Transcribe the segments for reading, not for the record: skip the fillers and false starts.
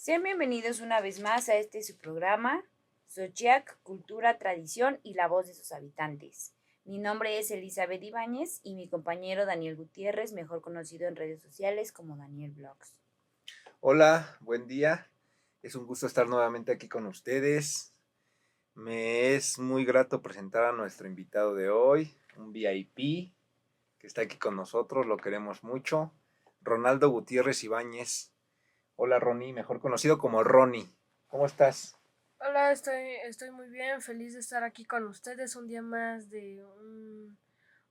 Sean bienvenidos una vez más a su programa, Xochiac, Cultura, Tradición y la voz de sus habitantes. Mi nombre es Elizabeth Ibáñez y mi compañero Daniel Gutiérrez, mejor conocido en redes sociales como Daniel Vlogs. Hola, buen día. Es un gusto estar nuevamente aquí con ustedes. Me es muy grato presentar a nuestro invitado de hoy, un VIP que está aquí con nosotros, lo queremos mucho, Ronaldo Gutiérrez Ibáñez. Hola Ronnie, mejor conocido como Ronnie. ¿Cómo estás? Hola, estoy muy bien, feliz de estar aquí con ustedes un día más de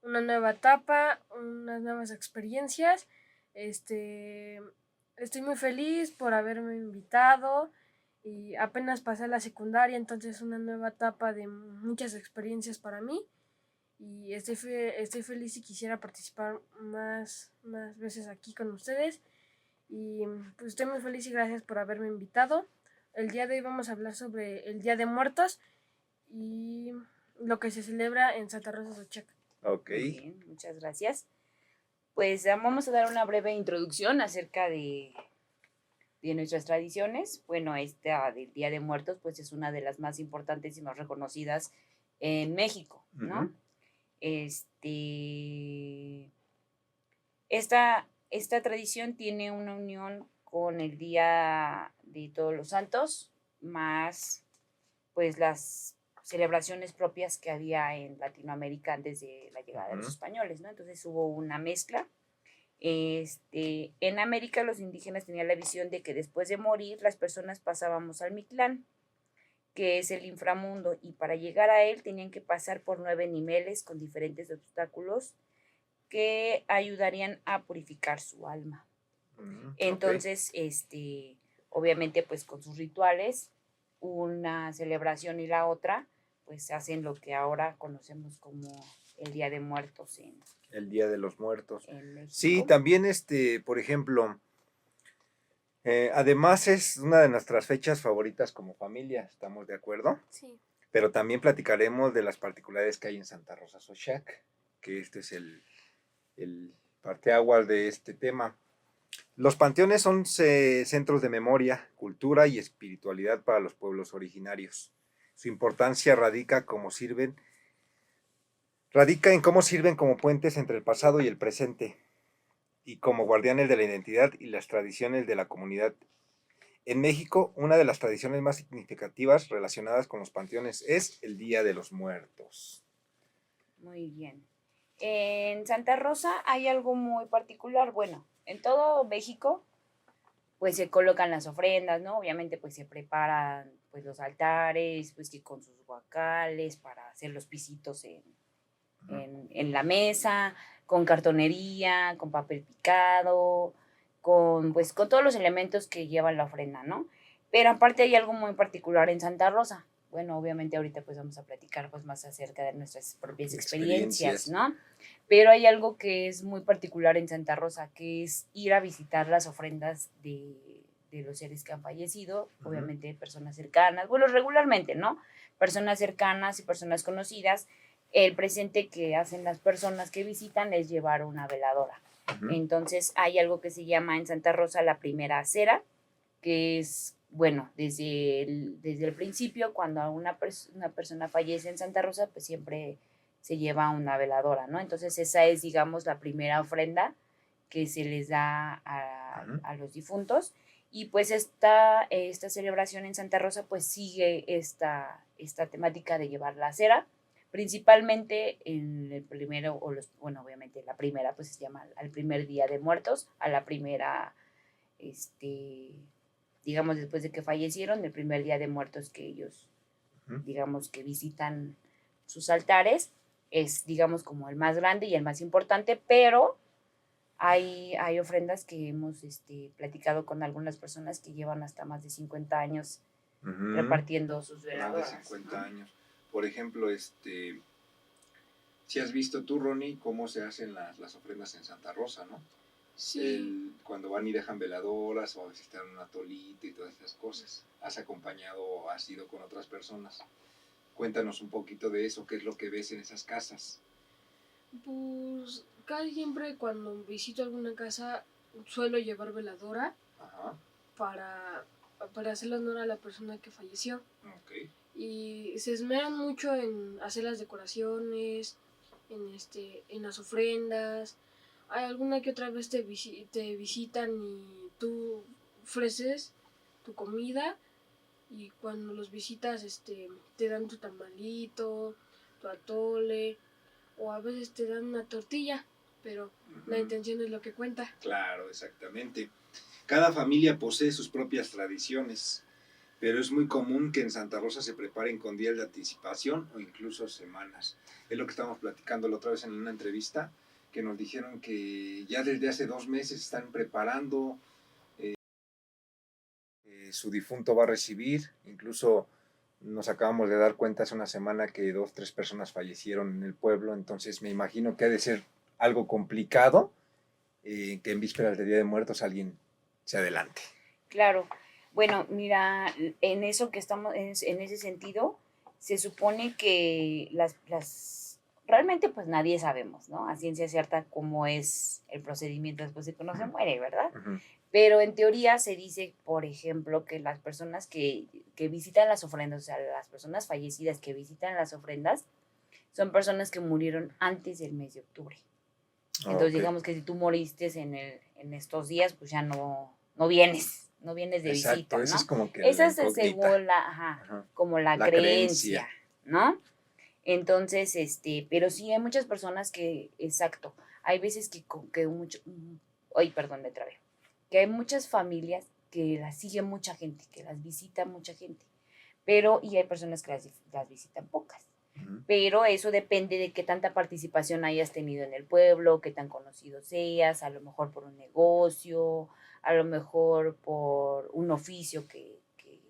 una nueva etapa, unas nuevas experiencias. Este, Estoy muy feliz por haberme invitado y apenas pasé la secundaria, entonces una nueva etapa de muchas experiencias para mí y estoy feliz y quisiera participar más veces aquí con ustedes y pues estoy muy feliz y gracias por haberme invitado. El día de hoy vamos a hablar sobre el Día de Muertos y lo que se celebra en Santa Rosa Xochac. Ok. Muy bien, muchas gracias. Pues vamos a dar una breve introducción acerca de nuestras tradiciones. Bueno, esta del Día de Muertos pues es una de las más importantes y más reconocidas en México, ¿no? Uh-huh. Esta tradición tiene una unión con el Día de Todos los Santos, más pues las celebraciones propias que había en Latinoamérica antes de la llegada de los españoles, ¿no? Entonces hubo una mezcla. En América los indígenas tenían la visión de que después de morir las personas pasábamos al Mictlán, que es el inframundo, y para llegar a él tenían que pasar por 9 niveles con diferentes obstáculos que ayudarían a purificar su alma. Entonces, obviamente, pues con sus rituales, una celebración y la otra, pues hacen lo que ahora conocemos como el Día de Muertos El Día de los Muertos. en México. Sí, también por ejemplo, además es una de nuestras fechas favoritas como familia, ¿estamos de acuerdo? Sí. Pero también platicaremos de las particularidades que hay en Santa Rosa Xochac, que este es el parteaguas de este tema. Los panteones son centros de memoria, cultura y espiritualidad para los pueblos originarios. Su importancia radica en cómo sirven como puentes entre el pasado y el presente, y como guardianes de la identidad y las tradiciones de la comunidad. En México, una de las tradiciones más significativas relacionadas con los panteones es el Día de los Muertos. Muy bien. En Santa Rosa hay algo muy particular. Bueno, en todo México, pues se colocan las ofrendas, ¿no? Obviamente, pues se preparan pues los altares, pues que con sus guacales para hacer los pisitos en la mesa, con cartonería, con papel picado, pues con todos los elementos que llevan la ofrenda, ¿no? Pero aparte hay algo muy particular en Santa Rosa. Bueno, obviamente ahorita pues vamos a platicar pues más acerca de nuestras propias experiencias, ¿no? Pero hay algo que es muy particular en Santa Rosa, que es ir a visitar las ofrendas de los seres que han fallecido, obviamente personas cercanas, bueno, regularmente, ¿no? Personas cercanas y personas conocidas. El presente que hacen las personas que visitan es llevar una veladora. Entonces hay algo que se llama en Santa Rosa la primera cera, que es, bueno, desde el principio, cuando una persona fallece en Santa Rosa, pues siempre se lleva una veladora, ¿no? Entonces esa es, digamos, la primera ofrenda que se les da a los difuntos. Y pues esta celebración en Santa Rosa pues sigue esta temática de llevar la cera, principalmente en el primero, bueno, obviamente la primera pues se llama al primer Día de Muertos, a la primera, digamos, después de que fallecieron, el primer Día de Muertos que ellos, digamos, que visitan sus altares, es, digamos, como el más grande y el más importante, pero hay ofrendas que hemos platicado con algunas personas que llevan hasta más de 50 años repartiendo sus veladoras. Más de 50 años. Por ejemplo, si has visto tú, Ronnie, cómo se hacen las ofrendas en Santa Rosa, ¿no? Sí. Cuando van y dejan veladoras o a veces te dan un atolito y todas esas cosas. ¿Has acompañado o has ido con otras personas? Cuéntanos un poquito de eso, qué es lo que ves en esas casas. Pues casi siempre cuando visito alguna casa suelo llevar veladora. Ajá. para hacerle honor a la persona que falleció. Ok. Y se esmeran mucho en hacer las decoraciones, en las ofrendas. Hay alguna que otra vez te visitan y tú ofreces tu comida, y cuando los visitas te dan tu tamalito, tu atole, o a veces te dan una tortilla, pero la intención es lo que cuenta. Claro, exactamente. Cada familia posee sus propias tradiciones, pero es muy común que en Santa Rosa se preparen con días de anticipación o incluso semanas. Es lo que estábamos platicando la otra vez en una entrevista, que nos dijeron que ya desde hace 2 meses están preparando, su difunto va a recibir. Incluso nos acabamos de dar cuenta hace una semana que 2, 3 personas fallecieron en el pueblo, entonces me imagino que ha de ser algo complicado, que en vísperas de Día de Muertos alguien se adelante. Claro. Bueno, mira, en eso que estamos, en ese sentido, se supone que realmente pues nadie sabemos, ¿no? A ciencia cierta cómo es el procedimiento después de que uno se muere, ¿verdad? Uh-huh. Pero en teoría se dice, por ejemplo, que las personas que visitan las ofrendas, o sea, las personas fallecidas que visitan las ofrendas, son personas que murieron antes del mes de octubre. Entonces, Okay. digamos que si tú moriste en estos días, pues ya no vienes de Exacto, visita, ¿no? eso es como que Esa la es incógnita. según Ajá. como la creencia, ¿no? Entonces, pero sí hay muchas personas que, exacto, hay veces que ay, perdón, me trabé, que hay muchas familias que las sigue mucha gente, que las visita mucha gente, pero, y hay personas que las visitan pocas. Uh-huh. Pero eso depende de qué tanta participación hayas tenido en el pueblo, qué tan conocido seas, a lo mejor por un negocio, a lo mejor por un oficio que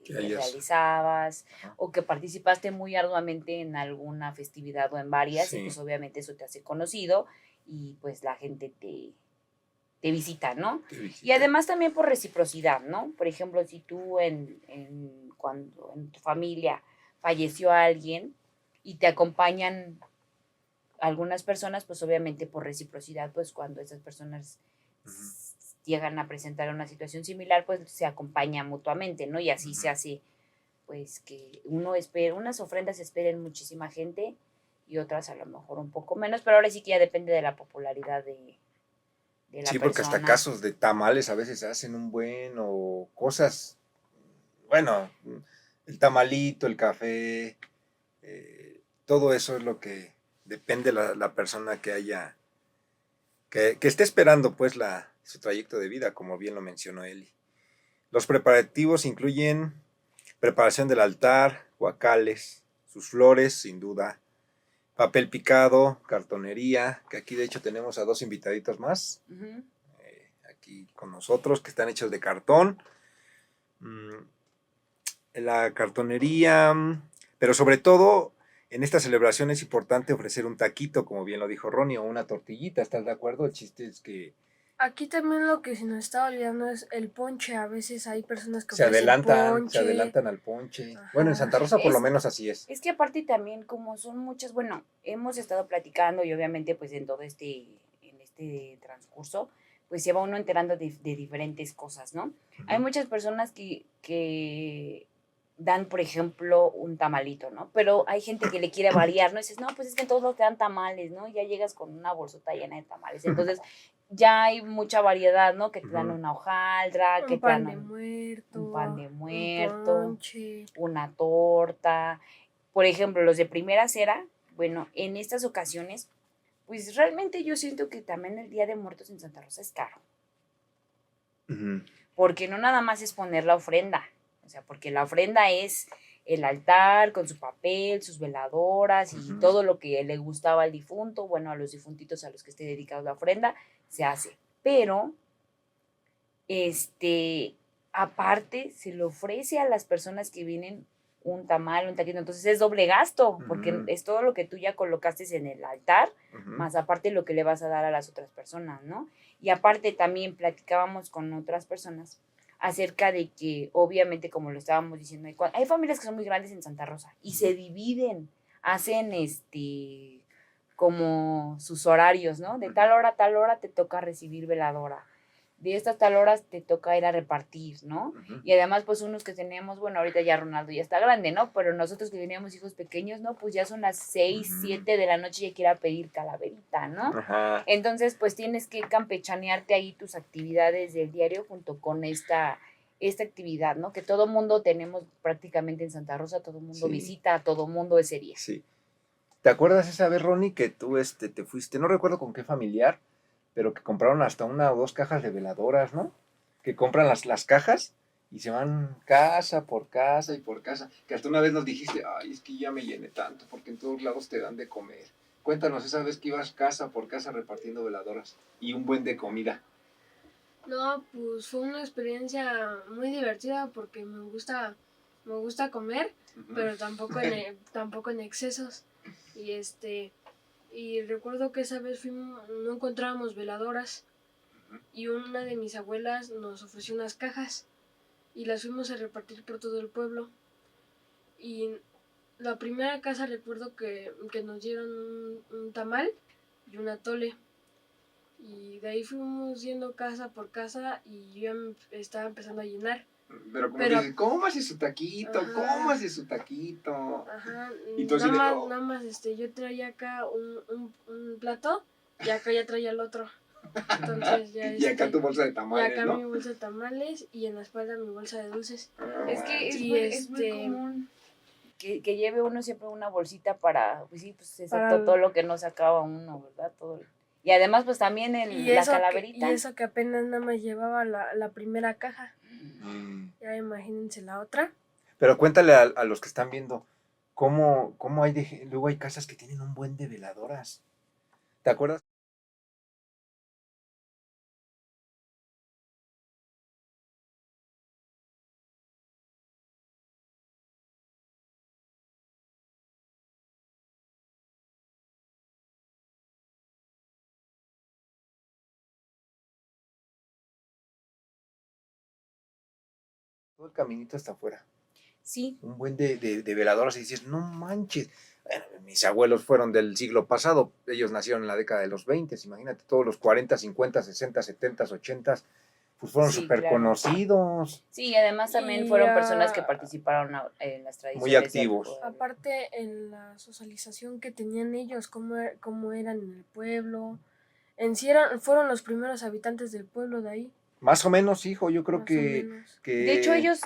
realizabas, ajá, o que participaste muy arduamente en alguna festividad o en varias, sí. Y pues obviamente eso te hace conocido y pues la gente te visita, ¿no? Te visita. Y además también por reciprocidad, ¿no? Por ejemplo, si tú cuando en tu familia falleció alguien y te acompañan algunas personas, pues obviamente por reciprocidad, pues cuando esas personas llegan a presentar una situación similar, pues se acompaña mutuamente, ¿no? Y así se hace, pues que unas ofrendas esperen muchísima gente y otras a lo mejor un poco menos, pero ahora sí que ya depende de la popularidad de la Sí, porque hasta persona. casos de tamales a veces hacen o cosas, bueno, el tamalito, el café, todo eso es lo que depende la persona que esté esperando pues su trayecto de vida, como bien lo mencionó Eli. Los preparativos incluyen preparación del altar, guacales, sus flores, sin duda, papel picado, cartonería, que aquí de hecho tenemos a 2 invitaditos más, aquí con nosotros, que están hechos de cartón. La cartonería, pero sobre todo en esta celebración es importante ofrecer un taquito, como bien lo dijo Ronnie, o una tortillita, ¿estás de acuerdo? El chiste es que aquí también lo que se nos está olvidando es el ponche. A veces hay personas que se ofrecen ponche. adelantan al ponche. Ajá. Bueno, en Santa Rosa por lo menos así es. Es que aparte también como son muchas, bueno, hemos estado platicando y obviamente pues en este transcurso, pues se va uno enterando de diferentes cosas, ¿no? Uh-huh. Hay muchas personas que dan, por ejemplo, un tamalito, ¿no? Pero hay gente que le quiere variar, ¿no? Y dices, no, pues es que en todos te dan tamales, ¿no? Y ya llegas con una bolsota llena de tamales. Entonces, ya hay mucha variedad, ¿no? Que te dan una hojaldra, que te dan un pan de muerto, un ponche, una torta. Por ejemplo, los de primera cera, bueno, en estas ocasiones, pues realmente yo siento que también el Día de Muertos en Santa Rosa es caro. Uh-huh. Porque no nada más es poner la ofrenda, o sea, porque la ofrenda es el altar con su papel, sus veladoras y todo lo que le gustaba al difunto, bueno, a los difuntitos a los que esté dedicado la ofrenda, se hace. Pero, aparte, se le ofrece a las personas que vienen un tamal, un taquito, entonces es doble gasto, porque es todo lo que tú ya colocaste en el altar, más aparte lo que le vas a dar a las otras personas, ¿no? Y aparte también platicábamos con otras personas acerca de que, obviamente, como lo estábamos diciendo, hay familias que son muy grandes en Santa Rosa y se dividen, hacen como sus horarios, ¿no? De tal hora a tal hora te toca recibir veladora. de estas tal horas te toca ir a repartir, ¿no? Ujú. Y además, pues unos que teníamos, bueno, ahorita ya Ronaldo ya está grande, ¿no? Pero nosotros que teníamos hijos pequeños, ¿no? Pues ya son las 6, Ujú. 7 de la noche y hay que ir a pedir calaverita, ¿no? Ajá. Entonces, pues tienes que campechanearte ahí tus actividades del diario junto con esta actividad, ¿no? Que todo mundo tenemos prácticamente en Santa Rosa, todo mundo Sí. visita a todo mundo ese día. Sí. ¿Te acuerdas esa vez, Ronnie, que tú te fuiste, no recuerdo con qué familiar, pero que compraron hasta 1 o 2 cajas de veladoras, ¿no? Que compran las cajas y se van casa por casa y por casa. Que hasta una vez nos dijiste, ay, es que ya me llené tanto, porque en todos lados te dan de comer. Cuéntanos esa vez que ibas casa por casa repartiendo veladoras y un buen de comida. No, pues fue una experiencia muy divertida porque me gusta comer, Ujú. pero tampoco en excesos. Y recuerdo que esa vez no encontrábamos veladoras y una de mis abuelas nos ofreció unas cajas y las fuimos a repartir por todo el pueblo. Y la primera casa recuerdo que nos dieron un tamal y un atole. Y de ahí fuimos yendo casa por casa y yo ya me estaba empezando a llenar. Pero como Pero- dices, cómase su taquito, Ajá. cómase su taquito. Ajá, Y tú así de, oh. nada más yo traía acá un plato y acá ya traía el otro. Entonces ya Y acá tu bolsa de y tamales, acá ¿no? mi bolsa de tamales y en la espalda mi bolsa de dulces. Es que Y es muy común que lleve uno siempre una bolsita para, pues sí, pues exacto, Para- todo lo que no sacaba uno, ¿verdad? Todo. Y además, pues también la calaverita. y eso que apenas nada más llevaba la primera caja. Mm. Ya imagínense la otra. Pero cuéntale a los que están viendo, ¿cómo hay luego hay casas que tienen un buen de veladoras? ¿Te acuerdas? Todo el caminito hasta afuera. Sí, Un buen de veladoras y dices, no manches. Bueno, mis abuelos fueron del siglo pasado, ellos nacieron en la década de los 20, imagínate, todos los 40, 50, 60, 70, 80, pues fueron sí, súper claro. conocidos, Sí, y además también Y, fueron personas que participaron en las tradiciones muy activos. del pueblo. aparte en la socialización que tenían ellos, cómo eran en el pueblo. En sí fueron los primeros habitantes del pueblo de ahí. Más o menos, hijo, yo creo Más o que, menos. De hecho, ellos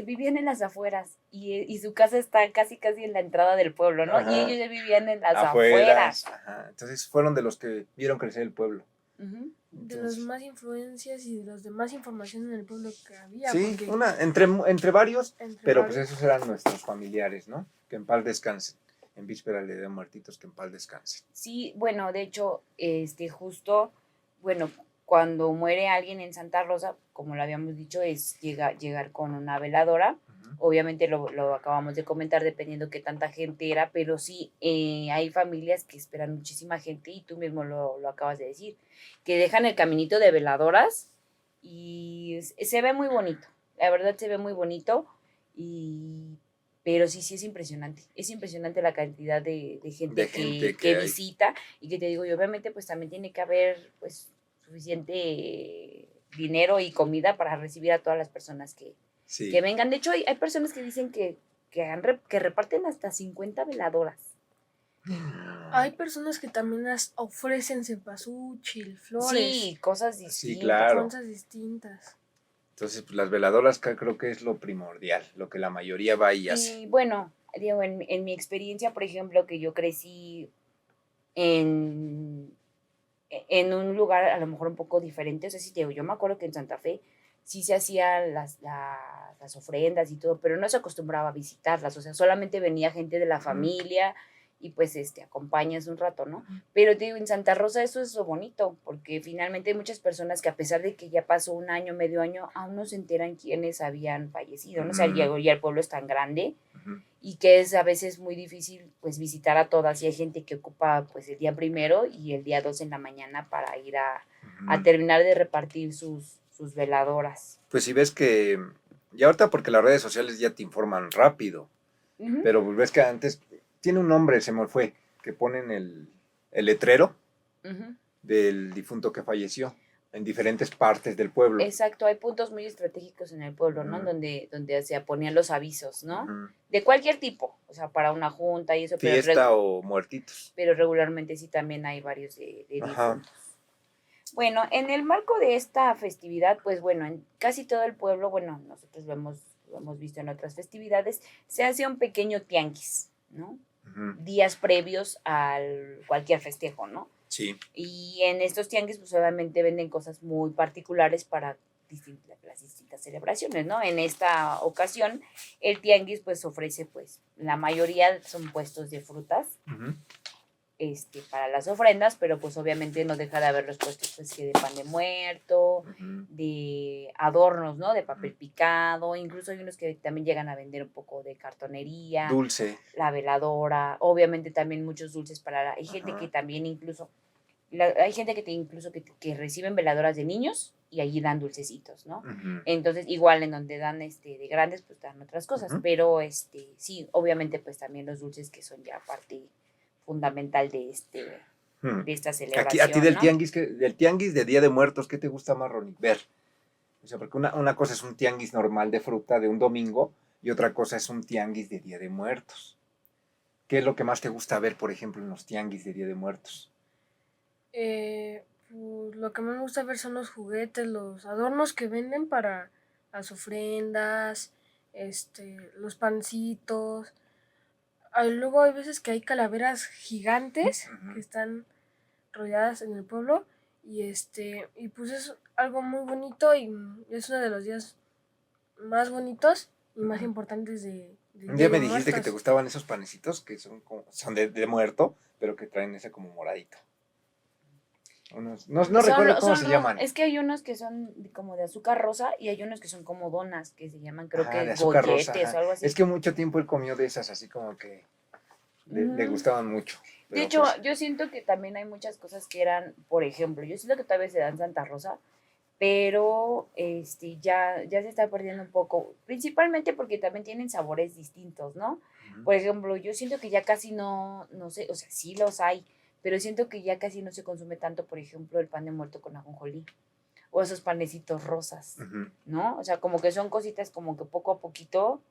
vivían en las afueras y su casa está casi casi en la entrada del pueblo, ¿no? Ajá. Y ellos ya vivían en las afueras. afueras. Ajá. Entonces fueron de los que vieron crecer el pueblo. Ujú. De los más influencias y de los de más información en el pueblo que había. Sí, Porque entre varios, entre pero varios- pues esos eran nuestros familiares, ¿no? Que en paz descansen. En víspera le de muertitos, que en paz descansen. Sí, bueno, de hecho, justo, bueno, cuando muere alguien en Santa Rosa, como lo habíamos dicho, es llegar con una veladora. Ujú. Obviamente lo acabamos de comentar dependiendo qué tanta gente era, pero sí hay familias que esperan muchísima gente y tú mismo lo acabas de decir, que dejan el caminito de veladoras y se ve muy bonito, la verdad se ve muy bonito, pero sí es impresionante la cantidad de gente, De gente que que hay. visita y que te digo, y obviamente pues también tiene que haber pues suficiente dinero y comida para recibir a todas las personas que Sí. vengan. De hecho, hay personas que dicen que reparten hasta 50 veladoras. hay personas que también las ofrecen cempasúchil, flores, Sí, cosas distintas. Sí, claro. cosas distintas. Entonces, pues, las veladoras creo que es lo primordial, lo que la mayoría va y hace. Y bueno, digo, en mi experiencia, por ejemplo, que yo crecí en un lugar a lo mejor un poco diferente, o sea, sí, te digo, yo me acuerdo que en Santa Fe sí se hacían las ofrendas y todo, pero no se acostumbraba a visitarlas, o sea, solamente venía gente de la familia y pues acompañas un rato, ¿no? Pero te digo, en Santa Rosa eso es lo bonito, porque finalmente hay muchas personas que a pesar de que ya pasó un año, medio año, aún no se enteran quiénes habían fallecido, ¿no? O sea, ya el pueblo es tan grande y que es a veces muy difícil pues visitar a todas y hay gente que ocupa pues el día primero y el día 2 en la mañana para ir a terminar de repartir sus veladoras. Pues si ves que, y ahorita porque las redes sociales ya te informan rápido, pero pues ves que antes, tiene un nombre, se me fue, que ponen el letrero del difunto que falleció. En diferentes partes del pueblo. Exacto, hay puntos muy estratégicos en el pueblo, ¿no? Ujú. Donde se ponían los avisos, ¿no? Ujú. De cualquier tipo, o sea, para una junta y eso, Fiesta o muertitos. pero regularmente sí también hay varios de Ajá. difuntos. Bueno, en el marco de esta festividad, pues bueno, en casi todo el pueblo, bueno, nosotros lo hemos visto en otras festividades, se hace un pequeño tianguis, ¿no? Ujú. Días previos al cualquier festejo, ¿no? Sí. Y en estos tianguis, pues obviamente venden cosas muy particulares para las distintas celebraciones, ¿no? En esta ocasión, el tianguis pues ofrece, pues, la mayoría son puestos de frutas, Ujú. para las ofrendas, pero pues obviamente no deja de haber los puestos pues que de pan de muerto, Ujú. de adornos, ¿no? De papel picado, incluso hay unos que también llegan a vender un poco de cartonería, Dulce. la veladora, obviamente también muchos dulces hay gente Ajá. que también incluso, hay gente que incluso que reciben veladoras de niños y allí dan dulcecitos, ¿no? Ujú. Entonces, igual en donde dan de grandes, pues dan otras cosas, Ujú. pero sí, obviamente pues también los dulces que son ya parte fundamental Ujú. de esta A ti celebración, del ¿no? del tianguis de Día de Muertos, ¿qué te gusta más, Ronnie? Ver. O sea, porque una cosa es un tianguis normal de fruta de un domingo y otra cosa es un tianguis de Día de Muertos. ¿Qué es lo que más te gusta ver, por ejemplo, en los tianguis de Día de Muertos? Pues, lo que más me gusta ver son los juguetes, los adornos que venden para las ofrendas, los pancitos. Luego hay veces que hay calaveras gigantes Ujú. que están rodeadas en el pueblo y pues es algo muy bonito y es uno de los días más bonitos y más Ujú. importantes del Un Día día de me dijiste que te Muertos. gustaban esos panecitos que son de muerto, pero que traen ese como moradito. No recuerdo cómo se llaman. Es que hay unos que son como de azúcar rosa y hay unos que son como donas, que se llaman, creo Ajá, que de azúcar rosa. golletes Ajá. o algo así. Es que mucho tiempo él comió de esas, así como que le Ujú. gustaban mucho. De Pero hecho, pues, yo siento que también hay muchas cosas que eran, por ejemplo, yo siento que todavía se dan Santa Rosa, pero ya se está perdiendo un poco, principalmente porque también tienen sabores distintos, ¿no? ujú. Por ejemplo, yo siento que ya casi no sé, o sea, sí los hay, pero siento que ya casi no se consume tanto, por ejemplo, el pan de muerto con ajonjolí o esos panecitos rosas, Ujú. ¿no? O sea, como que son cositas como que poco a poquito,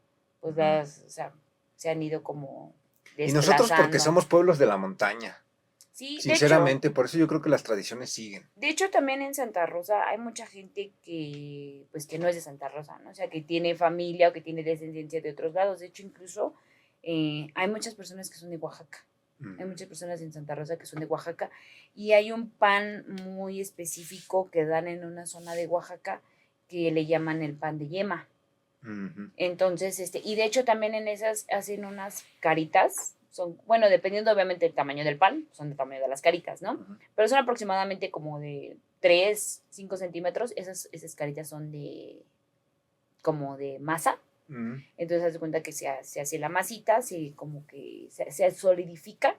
pues Ujú. o sea, se han ido como Y nosotros porque desplazando. somos pueblos de la montaña, Sí, sinceramente, por eso yo creo que las tradiciones siguen. de hecho también en Santa Rosa hay mucha gente pues que no es de Santa Rosa, ¿no? O sea, que tiene familia o que tiene descendencia de otros lados. De hecho, incluso hay muchas personas que son de Oaxaca. Hay muchas personas en Santa Rosa que son de Oaxaca y hay un pan muy específico que dan en una zona de Oaxaca que le llaman el pan de yema. Ujú. Entonces, y de hecho también en esas hacen unas caritas, son, bueno, dependiendo obviamente del tamaño del pan, son del tamaño de las caritas, ¿no? Ujú. Pero son aproximadamente como de 3 5 centímetros, esas caritas son como de masa, Ujú. entonces haz de cuenta que se hace la masita, como que se solidifica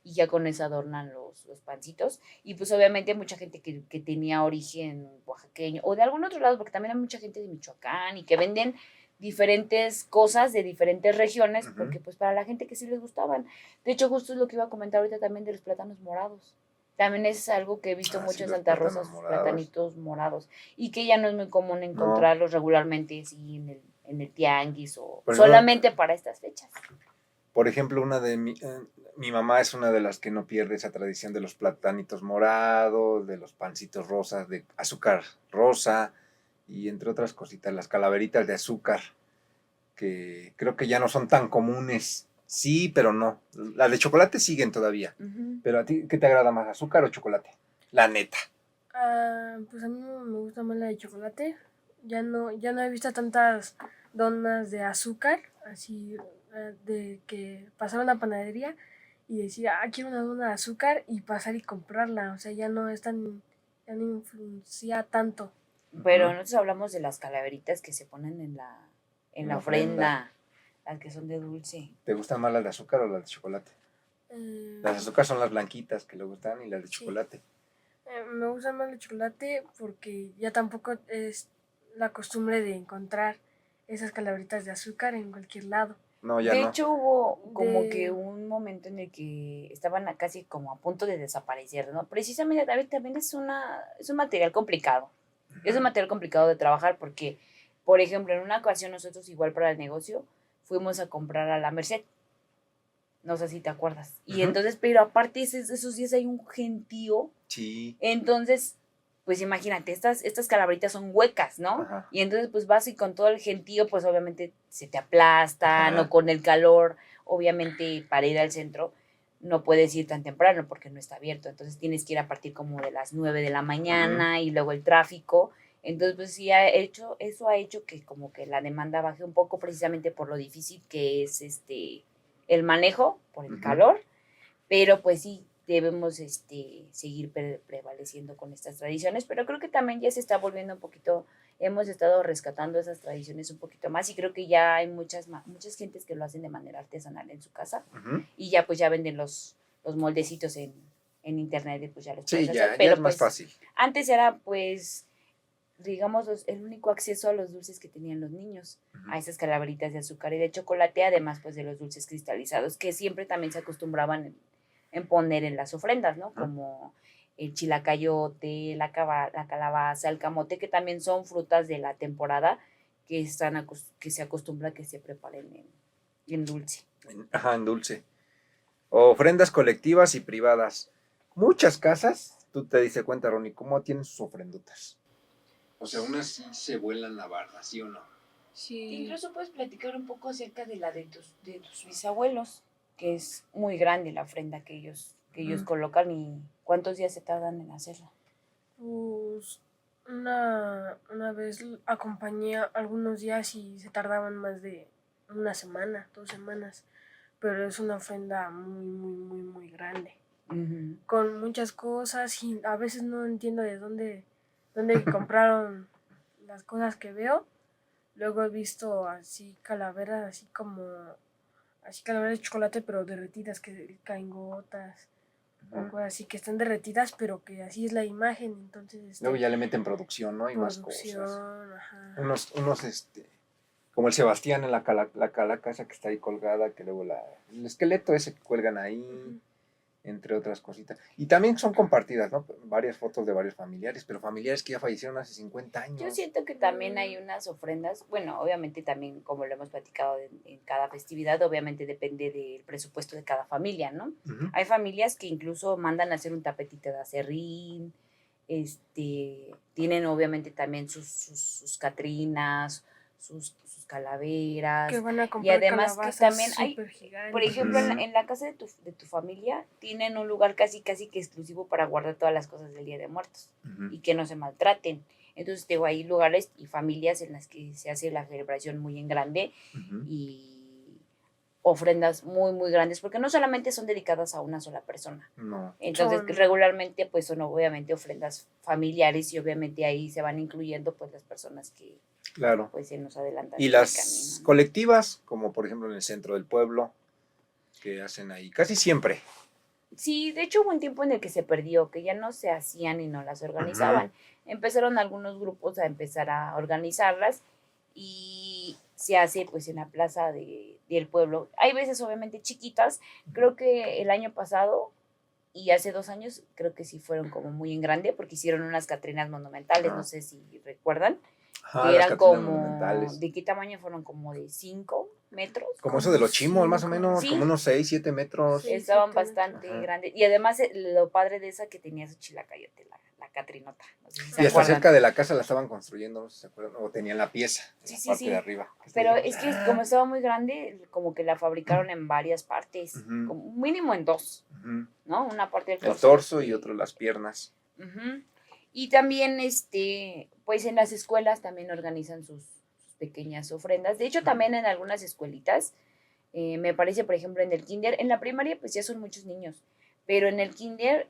y ya con eso adornan los pancitos. Y pues obviamente mucha gente que tenía origen oaxaqueño o de algún otro lado, porque también hay mucha gente de Michoacán y que venden diferentes cosas de diferentes regiones, Ujú. porque pues para la gente que sí les gustaban. De hecho, justo es lo que iba a comentar ahorita también de los plátanos morados. También es algo que he visto Ah, mucho sí, en los Santa Rosa, plátanos sus morados. platanitos morados. Y que ya no es muy común No, encontrarlos regularmente así en el tianguis o pero solamente para estas fechas. por ejemplo, mi mamá es una de las que no pierde esa tradición de los platanitos morados, de los pancitos rosas, de azúcar rosa y entre otras cositas, las calaveritas de azúcar, que creo que ya no son tan comunes. Sí, pero no. Las de chocolate siguen todavía. Ujú. Pero a ti, ¿qué te agrada más, azúcar o chocolate? La neta. Pues a mí me gusta más la de chocolate. Ya no he visto tantas donas de azúcar, así de que pasar a una panadería y decir, quiero una dona de azúcar y pasar y comprarla. O sea, ya no influencia tanto. Pero Ujú. nosotros hablamos de las calaveritas que se ponen en En la la ofrenda. ofrenda, las que son de dulce. ¿Te gustan más las de azúcar o las de chocolate? Las de Eh, azúcar son las blanquitas que le gustan y las de sí, chocolate. me gusta más el chocolate porque ya tampoco es la costumbre de encontrar esas calaveritas de azúcar en cualquier lado. No, ya De no. hecho, hubo como De- que un momento en el que estaban casi como a punto de desaparecer, ¿no? Precisamente, David, también es un material complicado. Es un material complicado de trabajar porque, por ejemplo, en una ocasión nosotros igual para el negocio fuimos a comprar a la Merced. No sé si te acuerdas. Y Ujú. entonces, pero aparte esos días hay un gentío. Sí. Entonces, pues imagínate, estas calaveritas son huecas, ¿no? Ajá. Y entonces, pues vas y con todo el gentío, pues obviamente se te aplastan Ajá. o con el calor, obviamente para ir al centro no puedes ir tan temprano porque no está abierto. Entonces tienes que ir a partir como de las 9 de la mañana y luego el tráfico. Entonces, pues sí, eso ha hecho que como que la demanda baje un poco precisamente por lo difícil que es el manejo, por el Ujú. calor, pero pues sí, debemos seguir prevaleciendo con estas tradiciones, pero creo que también ya se está volviendo un poquito, hemos estado rescatando esas tradiciones un poquito más y creo que ya hay muchas gentes que lo hacen de manera artesanal en su casa Ujú. y ya pues ya venden los moldecitos en internet y pues ya los puedes Sí, hacer, ya pero es más pues fácil. antes era pues digamos, el único acceso a los dulces que tenían los niños, Ujú. a esas calaveritas de azúcar y de chocolate, además pues de los dulces cristalizados, que siempre también se acostumbraban en poner en las ofrendas, ¿no? Como el chilacayote, la calabaza, el camote, que también son frutas de la temporada que se acostumbra que se preparen en dulce. Ajá, en dulce. Ofrendas colectivas y privadas. Muchas casas, tú te diste cuenta, Ronnie, cómo tienen sus ofrendotas. O sea, unas sí se vuelan la barda, ¿sí o no? Sí. Incluso puedes platicar un poco acerca de la de tus bisabuelos, que es muy grande la ofrenda que ellos colocan y cuántos días se tardan en hacerla. Pues una vez acompañé algunos días y se tardaban más de una semana, 2 semanas, pero es una ofrenda muy, muy, muy, muy grande, Ujú. con muchas cosas y a veces no entiendo de dónde compraron las cosas que veo. Luego he visto así calaveras, así calaveras de chocolate, pero derretidas, que caen gotas o Ujú. cosas así que están derretidas, pero que así es la imagen, entonces Luego ya le meten producción, ¿no? Y más producción, cosas. ajá. Unos, como el Sebastián en la calaca esa que está ahí colgada, que luego el esqueleto ese que cuelgan ahí, Ujú. entre otras cositas. Y también son compartidas, ¿no? Varias fotos de varios familiares, pero familiares que ya fallecieron hace 50 Yo años. siento que también hay unas ofrendas, bueno, obviamente también como lo hemos platicado en cada festividad, obviamente depende del presupuesto de cada familia, ¿no? Ujú. Hay familias que incluso mandan a hacer un tapetito de acerrín, tienen obviamente también sus catrinas, sus calaveras, Que van a y comprar además que calabazas también hay, súper por gigantes. ejemplo, en la casa de tu familia, tienen un lugar casi casi que exclusivo para guardar todas las cosas del Día de Muertos Ujú. y que no se maltraten. Entonces, tengo hay lugares y familias en las que se hace la celebración muy en grande Ujú. y ofrendas muy, muy grandes, porque no solamente son dedicadas a una sola persona. No. Entonces, Son- regularmente, pues son obviamente ofrendas familiares y obviamente ahí se van incluyendo pues las personas que Claro. pues se nos adelantan Y en el las camino, ¿no? colectivas, como por ejemplo en el centro del pueblo, que hacen ahí casi siempre. Sí, de hecho hubo un tiempo en el que se perdió, que ya no se hacían y no las organizaban. Empezaron algunos grupos a empezar a organizarlas y se hace pues en la plaza del pueblo. Hay veces obviamente chiquitas, creo que el año pasado y hace 2 años creo que sí fueron como muy en grande porque hicieron unas Catrinas monumentales, no Ajá. sé si recuerdan, Ajá, que las eran Catrinas como, monumentales. ¿de qué tamaño fueron? Como de 5 metros. Como eso de los chimos, más o 5. menos, Sí, como unos 6, 7 metros. Sí. estaban 7 metros. bastante Ajá. grandes. Y además lo padre de esa que tenía su chilacayote, la Catrinota. No sé si se Y hasta acuerdan. cerca de la casa la estaban construyendo, no sé si se acuerdan, o tenían la pieza en Sí, la sí, parte de sí. arriba. Pero es que como estaba muy grande, como que la fabricaron en varias partes. Ujú. Como mínimo en dos, Ujú. ¿no? Una parte del El torso. torso y otro las piernas. Ujú. Y también, pues en las escuelas también organizan sus pequeñas ofrendas. De hecho, también en algunas escuelitas, me parece, por ejemplo, en el kinder, en la primaria pues ya son muchos niños, pero en el kinder,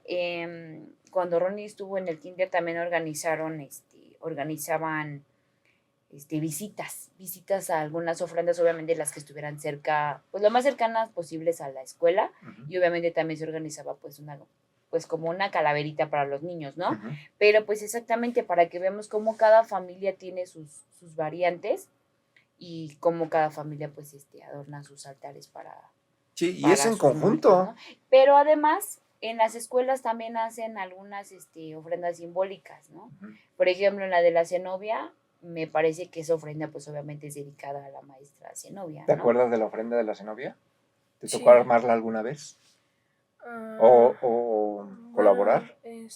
cuando Ronnie estuvo en el kinder también organizaban visitas a algunas ofrendas, obviamente las que estuvieran cerca, pues lo más cercanas posibles a la escuela, Ujú. y obviamente también se organizaba pues como una calaverita para los niños, ¿no? Ujú. Pero pues exactamente para que veamos cómo cada familia tiene sus variantes y cómo cada familia pues adorna sus altares Sí, y para es en sus muertos, conjunto. ¿no? Pero además en las escuelas también hacen algunas ofrendas simbólicas, ¿no? Ujú. Por ejemplo, en la de la Zenobia, me parece que esa ofrenda pues obviamente es dedicada a la maestra Zenobia, ¿Te ¿no? acuerdas de la ofrenda de la Zenobia? ¿Te Sí. tocó armarla alguna vez? ¿O colaborar? Bueno,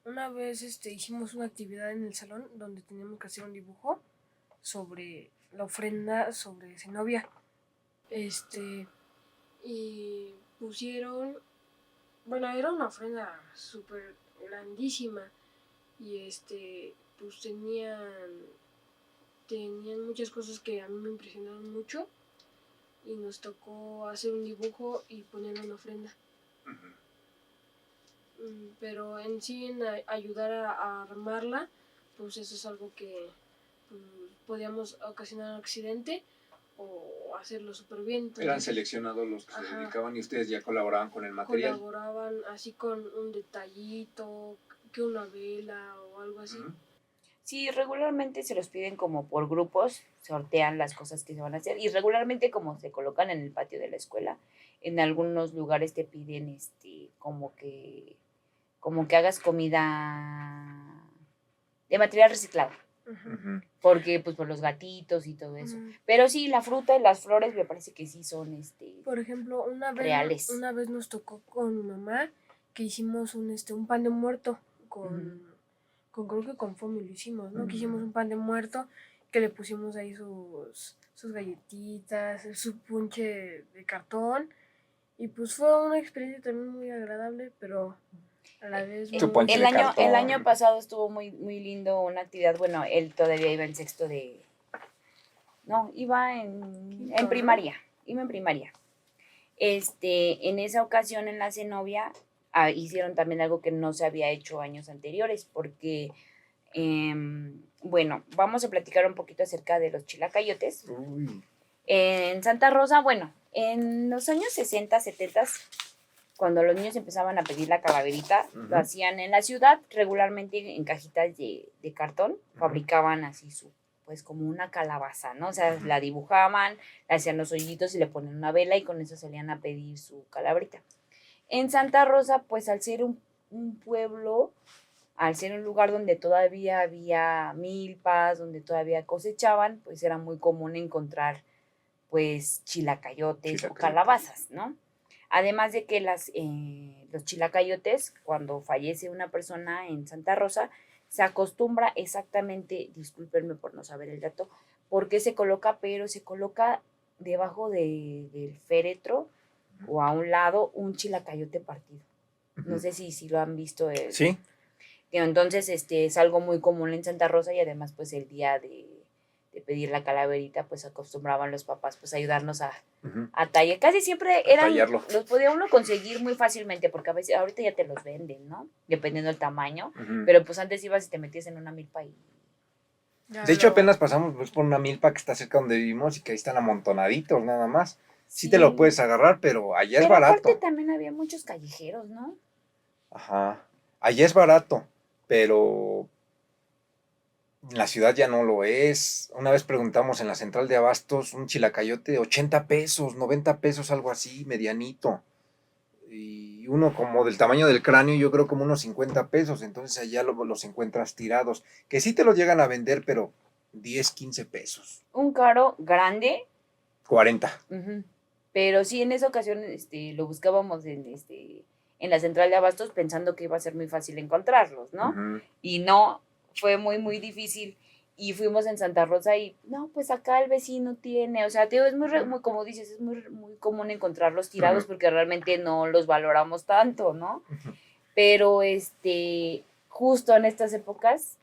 una vez hicimos una actividad en el salón donde teníamos que hacer un dibujo sobre la ofrenda sobre Zenobia. Y pusieron, bueno, era una ofrenda súper grandísima y pues tenían muchas cosas que a mí me impresionaron mucho y nos tocó hacer un dibujo y poner una ofrenda. Pero en sí, en ayudar a armarla, pues eso es algo que pues, podíamos ocasionar un accidente o hacerlo súper bien. Entonces, Eran seleccionados los que se ajá, dedicaban y ustedes ya colaboraban con el material. colaboraban así con un detallito, que una vela o algo así. Ujú. Sí, regularmente se los piden como por grupos, sortean las cosas que se van a hacer y regularmente como se colocan en el patio de la escuela, en algunos lugares te piden como que hagas comida de material reciclado, Ujú. porque pues por los gatitos y todo eso. Mm. Pero sí, la fruta y las flores me parece que sí son Por ejemplo, reales. una vez nos tocó con mi mamá que hicimos un pan de muerto creo que con foamy lo hicimos, ¿no? Que hicimos un pan de muerto que le pusimos ahí sus galletitas, su punche de cartón y pues fue una experiencia también muy agradable, pero a la vez Su muy... ponche de cartón. El año pasado estuvo muy, muy lindo una actividad, bueno, él todavía iba en sexto de... No, iba Quinto, en ¿no? primaria, iba en primaria. En esa ocasión en la Zenobia hicieron también algo que no se había hecho años anteriores, porque, bueno, vamos a platicar un poquito acerca de los chilacayotes. Uy. En Santa Rosa, bueno, en los años 60, 70, cuando los niños empezaban a pedir la calaverita, lo hacían en la ciudad, regularmente en cajitas de cartón, fabricaban así pues como una calabaza, ¿no? O sea, la dibujaban, le hacían los hoyitos y le ponían una vela y con eso salían a pedir su calaverita. En Santa Rosa, pues al ser un pueblo, al ser un lugar donde todavía había milpas, donde todavía cosechaban, pues era muy común encontrar pues chilacayotes o calabazas, ¿no? Además de que los chilacayotes, cuando fallece una persona en Santa Rosa, se acostumbra exactamente, discúlpenme por no saber el dato, por qué se coloca, pero se coloca debajo del féretro o a un lado un chilacayote partido. No sé si lo han visto. Sí. Entonces, es algo muy común en Santa Rosa y además, pues, el día de pedir la calaverita, pues, acostumbraban los papás, pues, a ayudarnos a tallar. Casi siempre los podía uno conseguir muy fácilmente, porque a veces, ahorita ya te los venden, ¿no? Dependiendo del tamaño, pero pues antes ibas y te metías en una milpa y... De hecho, apenas pasamos pues, por una milpa que está cerca donde vivimos y que ahí están amontonaditos nada más. Sí te lo puedes agarrar, pero allá es barato. Pero aparte también había muchos callejeros, ¿no? Ajá. Allá es barato, pero en la ciudad ya no lo es. Una vez preguntamos en la central de abastos un chilacayote, 80 pesos, 90 pesos, algo así, medianito. Y uno como del tamaño del cráneo, yo creo como unos 50 pesos. Entonces allá los encuentras tirados. Que sí te los llegan a vender, pero 10, 15 pesos. Un caro grande. 40. Pero sí, en esa ocasión lo buscábamos en la central de abastos pensando que iba a ser muy fácil encontrarlos, ¿no? Y no, fue muy, muy difícil. Y fuimos en Santa Rosa y, no, pues acá el vecino tiene, o sea, tío, es muy, como dices, es muy, muy común encontrarlos tirados porque realmente no los valoramos tanto, ¿no? Pero, justo en estas épocas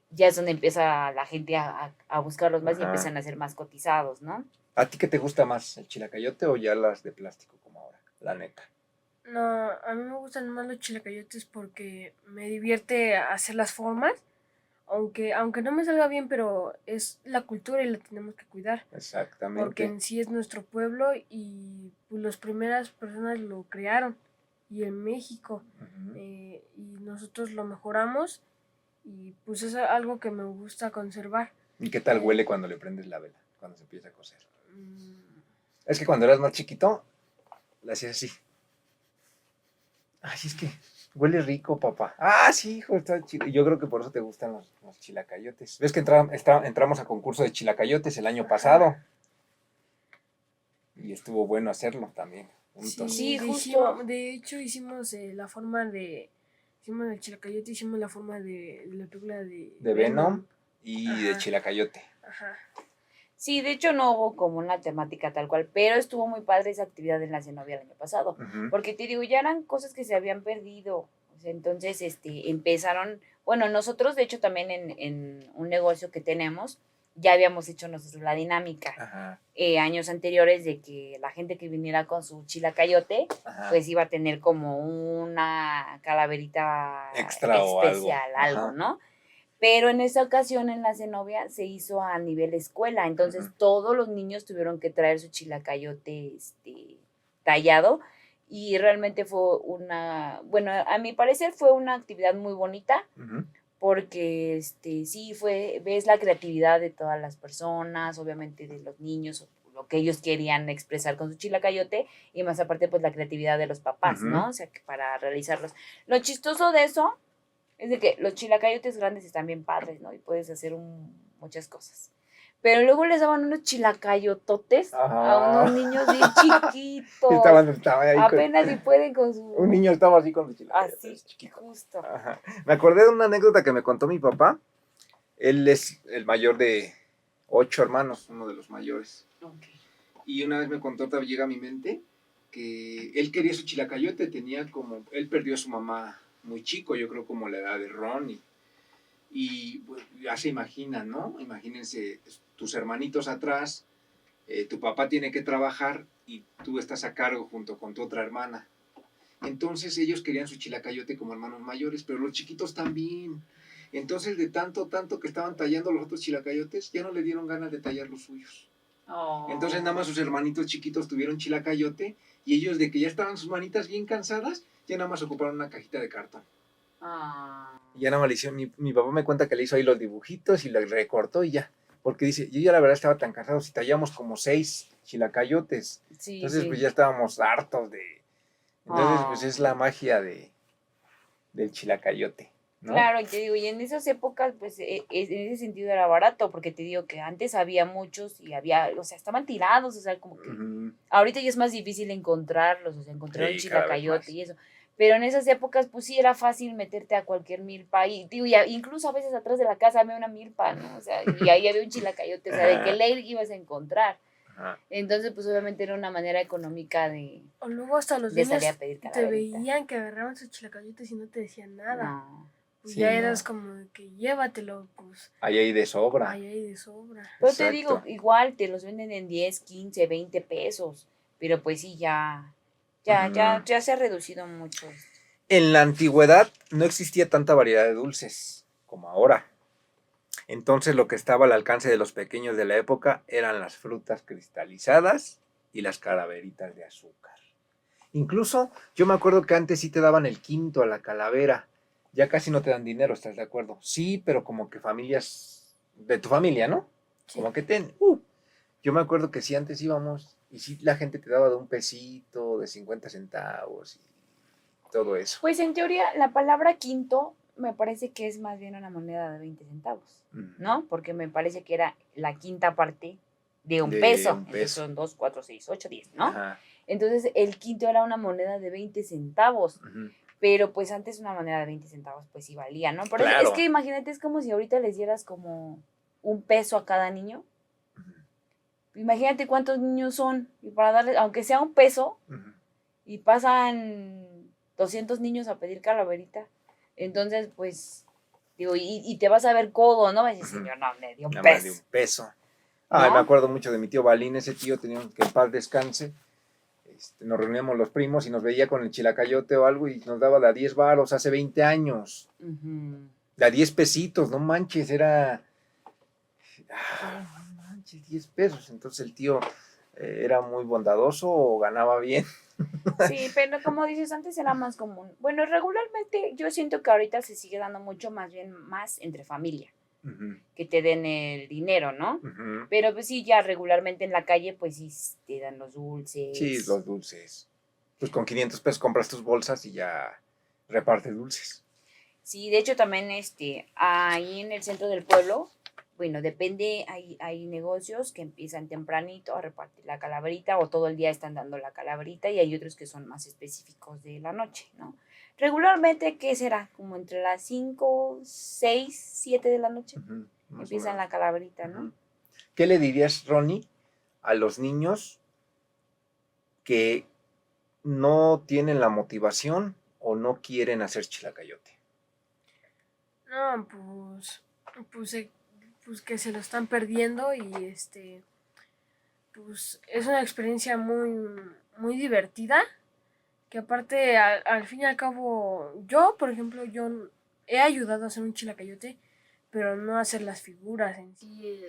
ya es donde empieza la gente a buscarlos más y empiezan a ser más cotizados, ¿no? ¿A ti qué te gusta más, el chilacayote o ya las de plástico como ahora? La neta. No, a mí me gustan más los chilacayotes porque me divierte hacer las formas, aunque no me salga bien, pero es la cultura y la tenemos que cuidar. Exactamente. Porque en sí es nuestro pueblo y pues las primeras personas lo crearon y en México y nosotros lo mejoramos y pues es algo que me gusta conservar. ¿Y qué tal huele cuando le prendes la vela? Cuando se empieza a cocer. Mm, Es que cuando eras más chiquito, la hacías así. Ay, es que huele rico, papá. Ah, sí, hijo, está chido. Yo creo que por eso te gustan los chilacayotes. ¿Ves que entramos a concurso de chilacayotes el año pasado? Y estuvo bueno hacerlo también, juntos. Sí, justo. De hecho, hicimos la forma de. Hicimos el chilacayote, hicimos la forma de la película de Venom y de Ajá. chilacayote. Ajá. Sí, de hecho no hubo como una temática tal cual, pero estuvo muy padre esa actividad en la Zenobia el año pasado, Ujú. porque te digo, ya eran cosas que se habían perdido. O sea, entonces, empezaron, bueno, nosotros de hecho también en un negocio que tenemos, ya habíamos hecho nosotros la dinámica Ajá, años anteriores de que la gente que viniera con su chilacayote, ajá. pues iba a tener como una calaverita Extra o algo. especial, Ajá. algo, ¿no? Pero en esa ocasión en la Zenobia se hizo a nivel escuela, entonces Ujú. todos los niños tuvieron que traer su chilacayote tallado y realmente fue bueno, a mi parecer fue una actividad muy bonita Ujú. porque sí ves la creatividad de todas las personas, obviamente de los niños, lo que ellos querían expresar con su chilacayote y más aparte pues la creatividad de los papás, Ujú. ¿no? O sea, que para realizarlos. Lo chistoso de eso es de que los chilacayotes grandes están bien padres, ¿no? Y puedes hacer muchas cosas. Pero luego les daban unos chilacayototes a unos Ajá. niños bien chiquitos. Estaba ahí Apenas si pueden con su... un niño estaba así con los chilacayotes. Así, Chiquito. justo. Ajá. Me acordé de una anécdota que me contó mi papá. Él es el mayor de 8 hermanos, uno de los mayores. Okay. Y una vez me contó, todavía llega a mi mente, que él quería su chilacayote, él perdió a su mamá muy chico, yo creo como la edad de Ron, y pues, ya se imaginan, ¿no? Imagínense tus hermanitos atrás, tu papá tiene que trabajar y tú estás a cargo junto con tu otra hermana. Entonces ellos querían su chilacayote como hermanos mayores, pero los chiquitos también. Entonces de tanto que estaban tallando los otros chilacayotes, ya no le dieron ganas de tallar los suyos. Oh. Entonces nada más sus hermanitos chiquitos tuvieron chilacayote y ellos de que ya estaban sus manitas bien cansadas, ya nada más ocuparon una cajita de cartón. Ah. Y ya nada más le hicieron, mi papá me cuenta que le hizo ahí los dibujitos y lo recortó y ya. Porque dice, yo ya la verdad estaba tan cansado, si tallamos como 6 chilacayotes. Sí, Entonces sí. pues ya estábamos hartos de... Entonces pues es la magia del chilacayote, ¿no? Claro, y te digo, y en esas épocas, pues en ese sentido era barato, porque te digo que antes había muchos y había, o sea, estaban tirados, o sea, como que Ujú. ahorita ya es más difícil encontrarlos, o sea, encontrar un Sí, cada vez chilacayote más. y eso. Pero en esas épocas, pues sí era fácil meterte a cualquier milpa y, digo, incluso a veces atrás de la casa había una milpa, ¿no? O sea, y ahí había un chilacayote, o sea, de qué ley ibas a encontrar. Ajá. Entonces, pues obviamente era una manera económica O luego hasta los de salir niños a pedir te calaverita. veían que agarraban sus chilacayotes y no te decían nada. No. Pues Sí, ya no. eras como de que llévatelo, pues Ahí hay de sobra. ahí hay de sobra. Pero te digo, Exacto. igual te los venden en 10, 15, 20 pesos. Pero pues sí, ya se ha reducido mucho. En la antigüedad no existía tanta variedad de dulces como ahora. Entonces lo que estaba al alcance de los pequeños de la época eran las frutas cristalizadas y las calaveritas de azúcar. Incluso yo me acuerdo que antes sí te daban el quinto a la calavera. Ya casi no te dan dinero, ¿estás de acuerdo? Sí, pero como que familias de tu familia, ¿no? Sí. Como que yo me acuerdo que sí antes íbamos y sí la gente te daba de un pesito, de 50 centavos y todo eso. Pues en teoría, la palabra quinto me parece que es más bien una moneda de 20 centavos, ¿no? Porque me parece que era la quinta parte de un peso. Entonces son 2, 4, 6, 8, 10, ¿no? Ajá. Entonces el quinto era una moneda de 20 centavos. Ujú. Pero pues antes una moneda de 20 centavos pues sí valía, ¿no? Pero Claro. es que imagínate, es como si ahorita les dieras como un peso a cada niño. Imagínate cuántos niños son. Y para darles, aunque sea un peso, y pasan 200 niños a pedir calaverita. Entonces, pues, digo, y te vas a ver codo, ¿no? Vas a decir, señor, no, me dio un Nada más de peso. un peso. Ay, ¿No? me acuerdo mucho de mi tío Balín, ese tío teníamos que en paz descanse. Nos reuníamos los primos y nos veía con el chilacayote o algo y nos daba de a 10 varos hace 20 años. De a 10 pesitos, no manches, era... no manches, 10 pesos. Entonces el tío era muy bondadoso o ganaba bien. Sí, pero como dices, antes era más común. Bueno, regularmente yo siento que ahorita se sigue dando mucho más bien más entre familia. Ujú, que te den el dinero, ¿no? ujú. Pero pues sí, ya regularmente en la calle, pues sí te dan los Sí, dulces. los dulces. Pues con 500 pesos compras tus bolsas y ya repartes dulces. Sí, de hecho también ahí en el centro del pueblo, bueno, depende, hay negocios que empiezan tempranito a repartir la calaverita o todo el día están dando la calaverita y hay otros que son más específicos de la noche, ¿no? Regularmente, ¿qué será? Como entre las 5, 6, 7 de la noche Ujú, más o empiezan menos. la calaverita, ¿no? Ujú. ¿Qué le dirías, Ronnie, a los niños que no tienen la motivación o no quieren hacer chilacayote? No, pues, pues que se lo están perdiendo y pues es una experiencia muy divertida, que aparte al fin y al cabo, yo, por ejemplo, yo he ayudado a hacer un chilacayote, pero no a hacer las figuras en sí.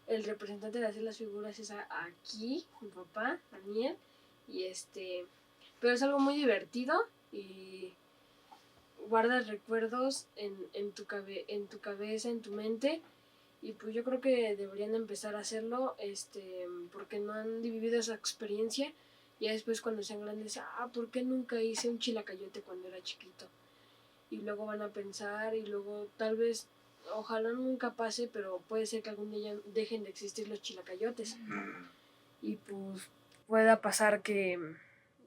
El representante de hacer las figuras es aquí, mi papá, Daniel, y pero es algo muy divertido y guardas recuerdos en tu cabeza, en tu mente, y pues yo creo que deberían empezar a hacerlo, porque no han vivido esa experiencia. Ya después cuando sean grandes, ¿por qué nunca hice un chilacayote cuando era chiquito? Y luego van a pensar y luego tal vez, ojalá nunca pase, pero puede ser que algún día dejen de existir los chilacayotes. Y pues pueda pasar que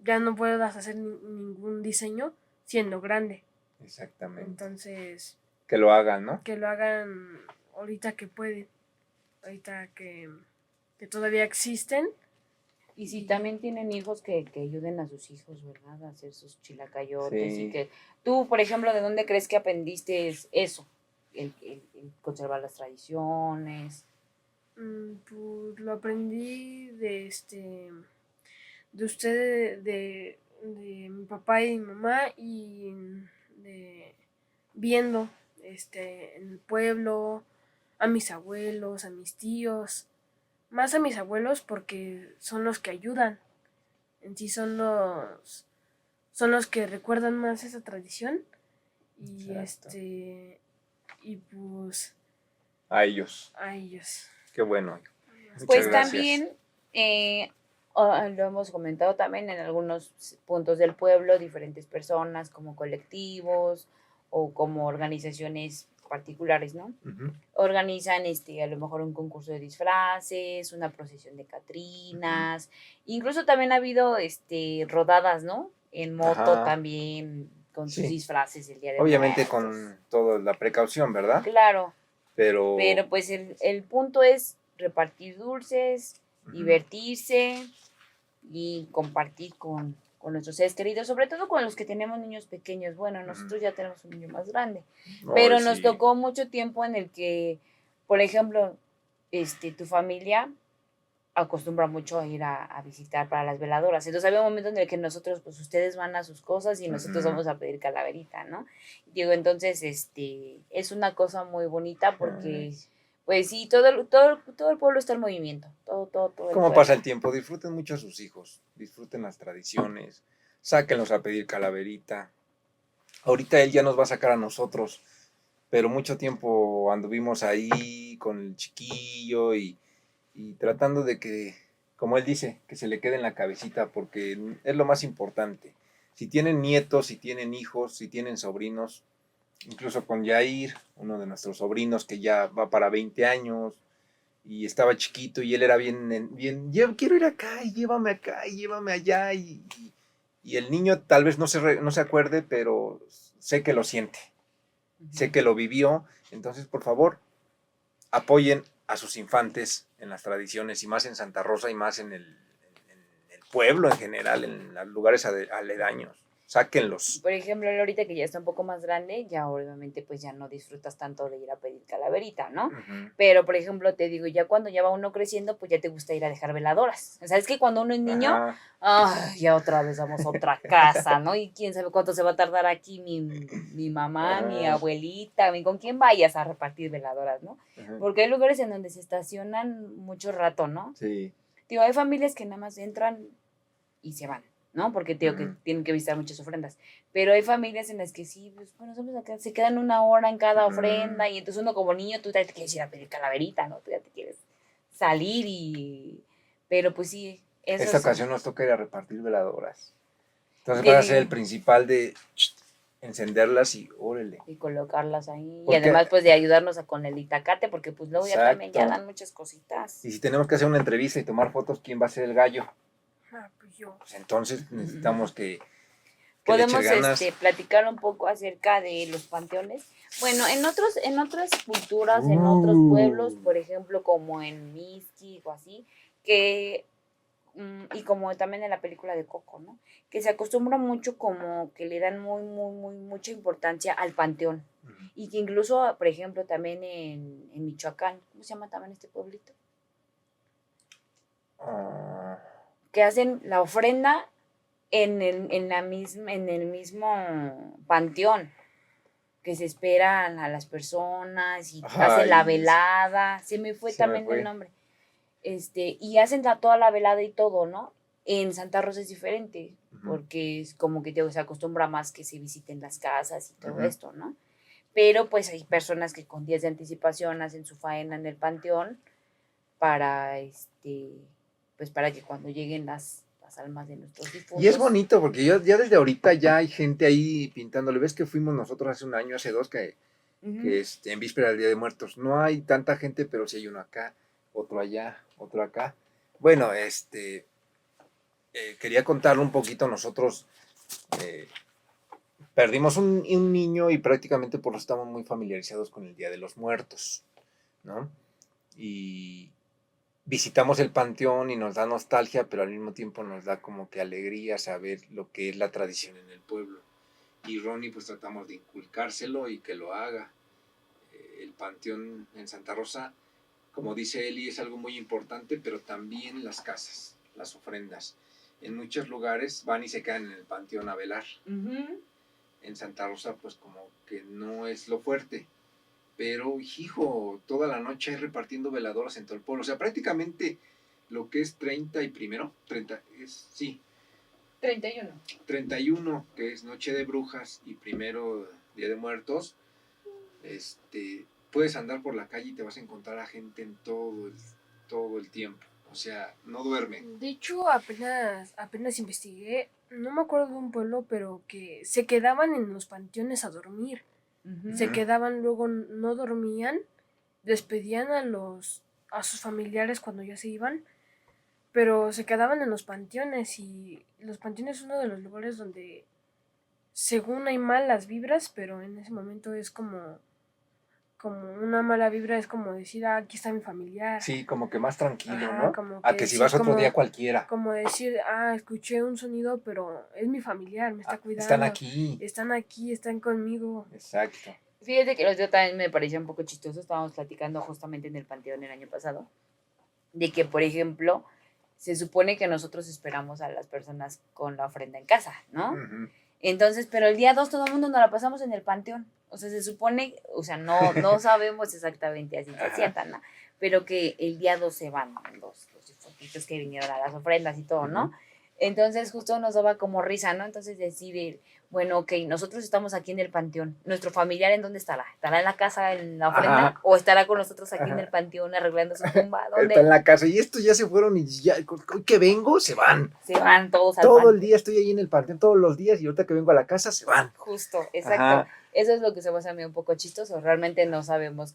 ya no puedas hacer ningún diseño siendo grande. Exactamente. Entonces, Que lo hagan, ¿no? que lo hagan ahorita que pueden, ahorita que todavía existen. Y si también tienen hijos, que ayuden a sus hijos, ¿verdad? A hacer sus chilacayotes y Sí. que tú, por ejemplo, ¿de dónde crees que aprendiste eso? El conservar las tradiciones. Pues lo aprendí de ustedes, de mi papá y mi mamá, y de viendo en el pueblo, a mis abuelos, a mis tíos, más a mis abuelos porque son los que ayudan, en sí son los que recuerdan más esa tradición, y Exacto. y pues A ellos. a ellos. Qué bueno. Muchas Pues gracias. también lo hemos comentado también en algunos puntos del pueblo, diferentes personas como colectivos o como organizaciones particulares, ¿no? Ujú, Organizan a lo mejor un concurso de disfraces, una procesión de ujú. catrinas, incluso también ha habido rodadas, ¿no? En moto Ajá. también, con sus Sí. disfraces el Día de Obviamente Muertos. con toda la precaución, ¿verdad? Claro, pero Pero pues el punto es repartir dulces, ujú, divertirse y compartir con nuestros seres queridos, sobre todo con los que tenemos niños pequeños. Bueno, ujú. nosotros ya tenemos un niño más grande, Ay, pero nos sí. tocó mucho tiempo en el que, por ejemplo, tu familia acostumbra mucho a ir a visitar para las veladoras. Entonces había un momento en el que nosotros, pues ustedes van a sus cosas y nosotros Ujú. vamos a pedir calaverita, ¿no? Digo, entonces, es una cosa muy bonita Ay, porque, pues sí, todo el pueblo está en movimiento, todo el ¿cómo pasa pueblo. el tiempo? Disfruten mucho a sus hijos, disfruten las tradiciones, sáquenlos a pedir calaverita. Ahorita él ya nos va a sacar a nosotros, pero mucho tiempo anduvimos ahí con el chiquillo y tratando de que, como él dice, que se le quede en la cabecita, porque es lo más importante. Si tienen nietos, si tienen hijos, si tienen sobrinos, incluso con Jair, uno de nuestros sobrinos que ya va para 20 años y estaba chiquito y él era bien, yo quiero ir acá y llévame allá y el niño tal vez no se acuerde, pero sé que lo siente, sé que lo vivió, entonces por favor apoyen a sus infantes en las tradiciones y más en Santa Rosa y más en el pueblo en general, en los lugares aledaños. Sáquenlos. Por ejemplo, él ahorita que ya está un poco más grande, ya obviamente pues ya no disfrutas tanto de ir a pedir calaverita, ¿no? Uh-huh. Pero, por ejemplo, te digo, ya cuando ya va uno creciendo, pues ya te gusta ir a dejar veladoras. O sea, es que cuando uno es niño, Ajá. ay, ya otra vez vamos a otra casa, ¿no? Y quién sabe cuánto se va a tardar aquí mi mamá, mi Ajá. abuelita, con quién vayas a repartir veladoras, ¿no? Ajá. Porque hay lugares en donde se estacionan mucho rato, ¿no? Sí. Digo, hay familias que nada más entran y se van. ¿no? Porque te digo que Ujú. tienen que visitar muchas ofrendas. Pero hay familias en las que sí, pues, bueno, se quedan una hora en cada ofrenda y entonces uno como niño, tú ya te quieres ir a pedir calaverita, ¿no? Tú ya te quieres salir y... Pero pues sí, eso Esta sí. ocasión nos toca ir a repartir veladoras. Entonces Te vas a ser digo, el principal de encenderlas y órale. y colocarlas ahí. Y Porque, además, pues, de ayudarnos con el itacate, porque pues luego ya también ya exacto. dan muchas cositas. Y si tenemos que hacer una entrevista y tomar fotos, ¿quién va a ser el gallo? Pues yo. Pues entonces necesitamos que le eches Podemos ganas. platicar un poco acerca de los panteones. Bueno, en otras culturas, en otros pueblos, por ejemplo, como en Mixquic o así, que y como también en la película de Coco, ¿no? Que se acostumbra mucho como que le dan muy mucha importancia al panteón. Y que incluso, por ejemplo, también en Michoacán, ¿cómo se llama también este pueblito? Ah, Que hacen la ofrenda en el mismo panteón, que se esperan a las personas y hacen la ay, velada, se me fue se me también el fue. nombre, y hacen toda la velada y todo, ¿no? En Santa Rosa es diferente, Ujú, porque es como que se acostumbra más que se visiten las casas y todo ujú. esto, ¿no? Pero pues hay personas que con días de anticipación hacen su faena en el panteón para, pues para que cuando lleguen las almas de nuestros Y es difuntos. bonito porque ya desde ahorita ya hay gente ahí pintándole. ¿Ves que fuimos nosotros hace un año, hace dos, que Ujú. en víspera del Día de Muertos? No hay tanta gente, pero sí hay uno acá, otro allá, otro acá. Bueno, quería contarle un poquito. Nosotros eh, perdimos un niño y prácticamente por eso estamos muy familiarizados con el Día de los Muertos, ¿no? Y visitamos el panteón y nos da nostalgia, pero al mismo tiempo nos da como que alegría saber lo que es la tradición en el pueblo. Y Ronnie pues tratamos de inculcárselo y que lo haga. El panteón en Santa Rosa, como dice Eli, es algo muy importante, pero también las casas, las ofrendas. En muchos lugares van y se quedan en el panteón a velar. Ujú. En Santa Rosa pues como que no es lo fuerte. Pero, hijo, toda la noche repartiendo veladoras en todo el pueblo. O sea, prácticamente lo que es 30 y primero, 30, sí, 31. 31, que es Noche de Brujas, y primero Día de Muertos, puedes andar por la calle y te vas a encontrar a gente en todo el tiempo. O sea, no duermen. De hecho, apenas investigué, no me acuerdo de un pueblo, pero que se quedaban en los panteones a dormir. Ujú. Se quedaban, luego no dormían, despedían a sus familiares cuando ya se iban, pero se quedaban en los panteones, y los panteones es uno de los lugares donde según hay malas vibras, pero en ese momento es como una mala vibra, es como decir, aquí está mi familiar. Sí, como que más tranquilo, Ajá, ¿no? como A que que si sí, vas otro día cualquiera. como decir, escuché un sonido, pero es mi familiar, me está cuidando. Están aquí. Están aquí, están conmigo. Exacto. Fíjate que los días también me parecía un poco chistoso. Estábamos platicando justamente en el panteón el año pasado. De que, por ejemplo, se supone que nosotros esperamos a las personas con la ofrenda en casa, ¿no? Ujú. Entonces, pero el día 2 todo el mundo nos la pasamos en el panteón. O sea, se supone, o sea, no sabemos exactamente así se Ajá. sientan, ¿no? Pero que el día 2 se van los difuntitos que vinieron a las ofrendas y todo, ¿no? Ujú. Entonces, justo nos daba como risa, ¿no? Entonces, decir, bueno, ok, nosotros estamos aquí en el panteón. ¿Nuestro familiar en dónde estará? ¿Estará en la casa en la ofrenda? Ajá. ¿O estará con nosotros aquí en Ajá. el panteón arreglando su tumba? Está en ¿Dónde? la casa y estos ya se fueron y ya, hoy que vengo, se van. Se van todos al Todo panteón. el día estoy ahí en el panteón, todos los días, y ahorita que vengo a la casa, se van. Justo, exacto. Ajá. Eso es lo que se me hace a mí un poco chistoso. Realmente no sabemos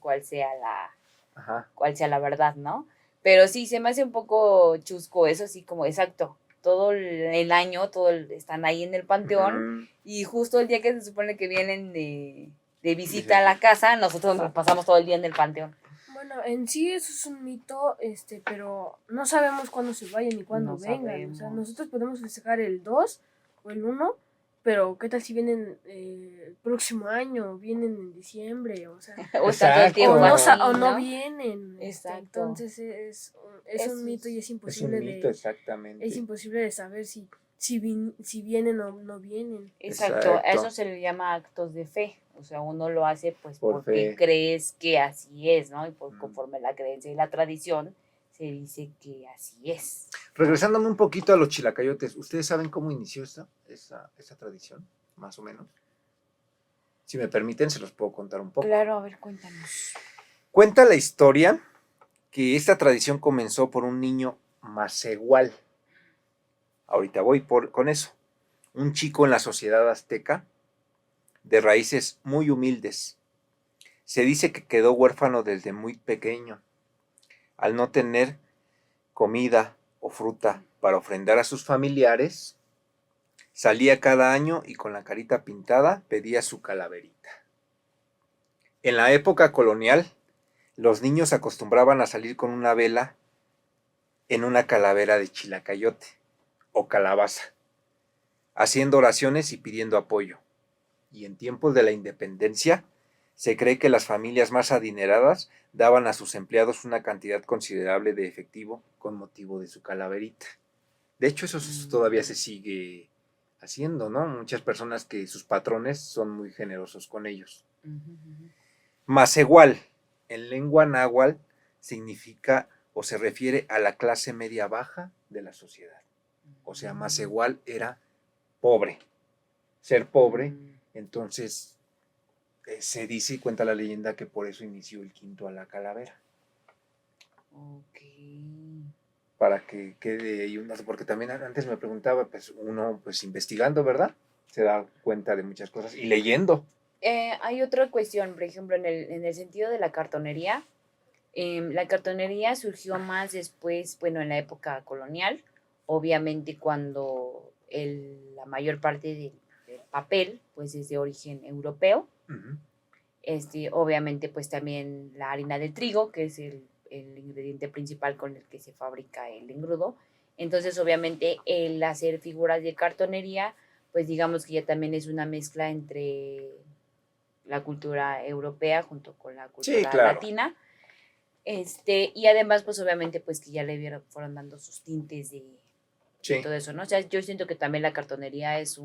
Ajá. cuál sea la verdad, ¿no? Pero sí, se me hace un poco chusco eso, sí, como exacto. Todo el año, están ahí en el panteón, Ujú. y justo el día que se supone que vienen de visita a la casa, nosotros nos pasamos todo el día en el panteón. Bueno, en sí eso es un mito, pero no sabemos cuándo se vayan y cuándo No vengan. sabemos. O sea, nosotros podemos festejar el 2 o el 1, pero ¿qué tal si vienen el próximo año? Vienen en diciembre, o sea, O están todo el Exacto. tiempo o aquí, no ¿no? vienen. Exacto. Entonces es un mito y es Es un imposible mito, exactamente. es imposible de saber si vienen o no vienen. Exacto, a Exacto. eso se le llama actos de fe. O sea, uno lo hace pues Por porque fe. crees que así es, ¿no? Y Mm. conforme la creencia y la tradición se dice que así es. Regresándome un poquito a los chilacayotes, ¿ustedes saben cómo inició esa tradición? Más o menos. Si me permiten, se los puedo contar un poco. Claro, a ver, cuéntanos. Cuenta la historia que esta tradición comenzó por un niño macehual. Ahorita voy con eso. Un chico en la sociedad azteca, de raíces muy humildes. Se dice que quedó huérfano desde muy pequeño. Al no tener comida o fruta para ofrendar a sus familiares, salía cada año y con la carita pintada pedía su calaverita. En la época colonial, los niños acostumbraban a salir con una vela en una calavera de chilacayote o calabaza, haciendo oraciones y pidiendo apoyo. Y en tiempos de la independencia, se cree que las familias más adineradas daban a sus empleados una cantidad considerable de efectivo con motivo de su calaverita. De hecho, eso todavía se sigue haciendo, ¿no? Muchas personas que sus patrones son muy generosos con ellos. Macehual, en lengua náhuatl, significa o se refiere a la clase media baja de la sociedad. O sea, macehual era pobre. Ser pobre, entonces se dice y cuenta la leyenda que por eso inició el quinto a la calavera. Ok. Para que quede ahí un dato, porque también antes me preguntaba, pues uno pues investigando, ¿verdad? Se da cuenta de muchas cosas y leyendo. Hay otra cuestión, por ejemplo, en el sentido de la cartonería. La cartonería surgió más después, bueno, en la época colonial, obviamente cuando la mayor parte del papel pues es de origen europeo. Uh-huh. Obviamente pues también la harina de trigo, que es el ingrediente principal con el que se fabrica el engrudo. Entonces obviamente el hacer figuras de cartonería, pues digamos que ya también es una mezcla entre la cultura europea junto con la cultura Sí, claro. latina. Y además, pues obviamente, pues que ya le fueron dando sus tintes de todo eso, ¿no? O sea, yo siento que también la cartonería es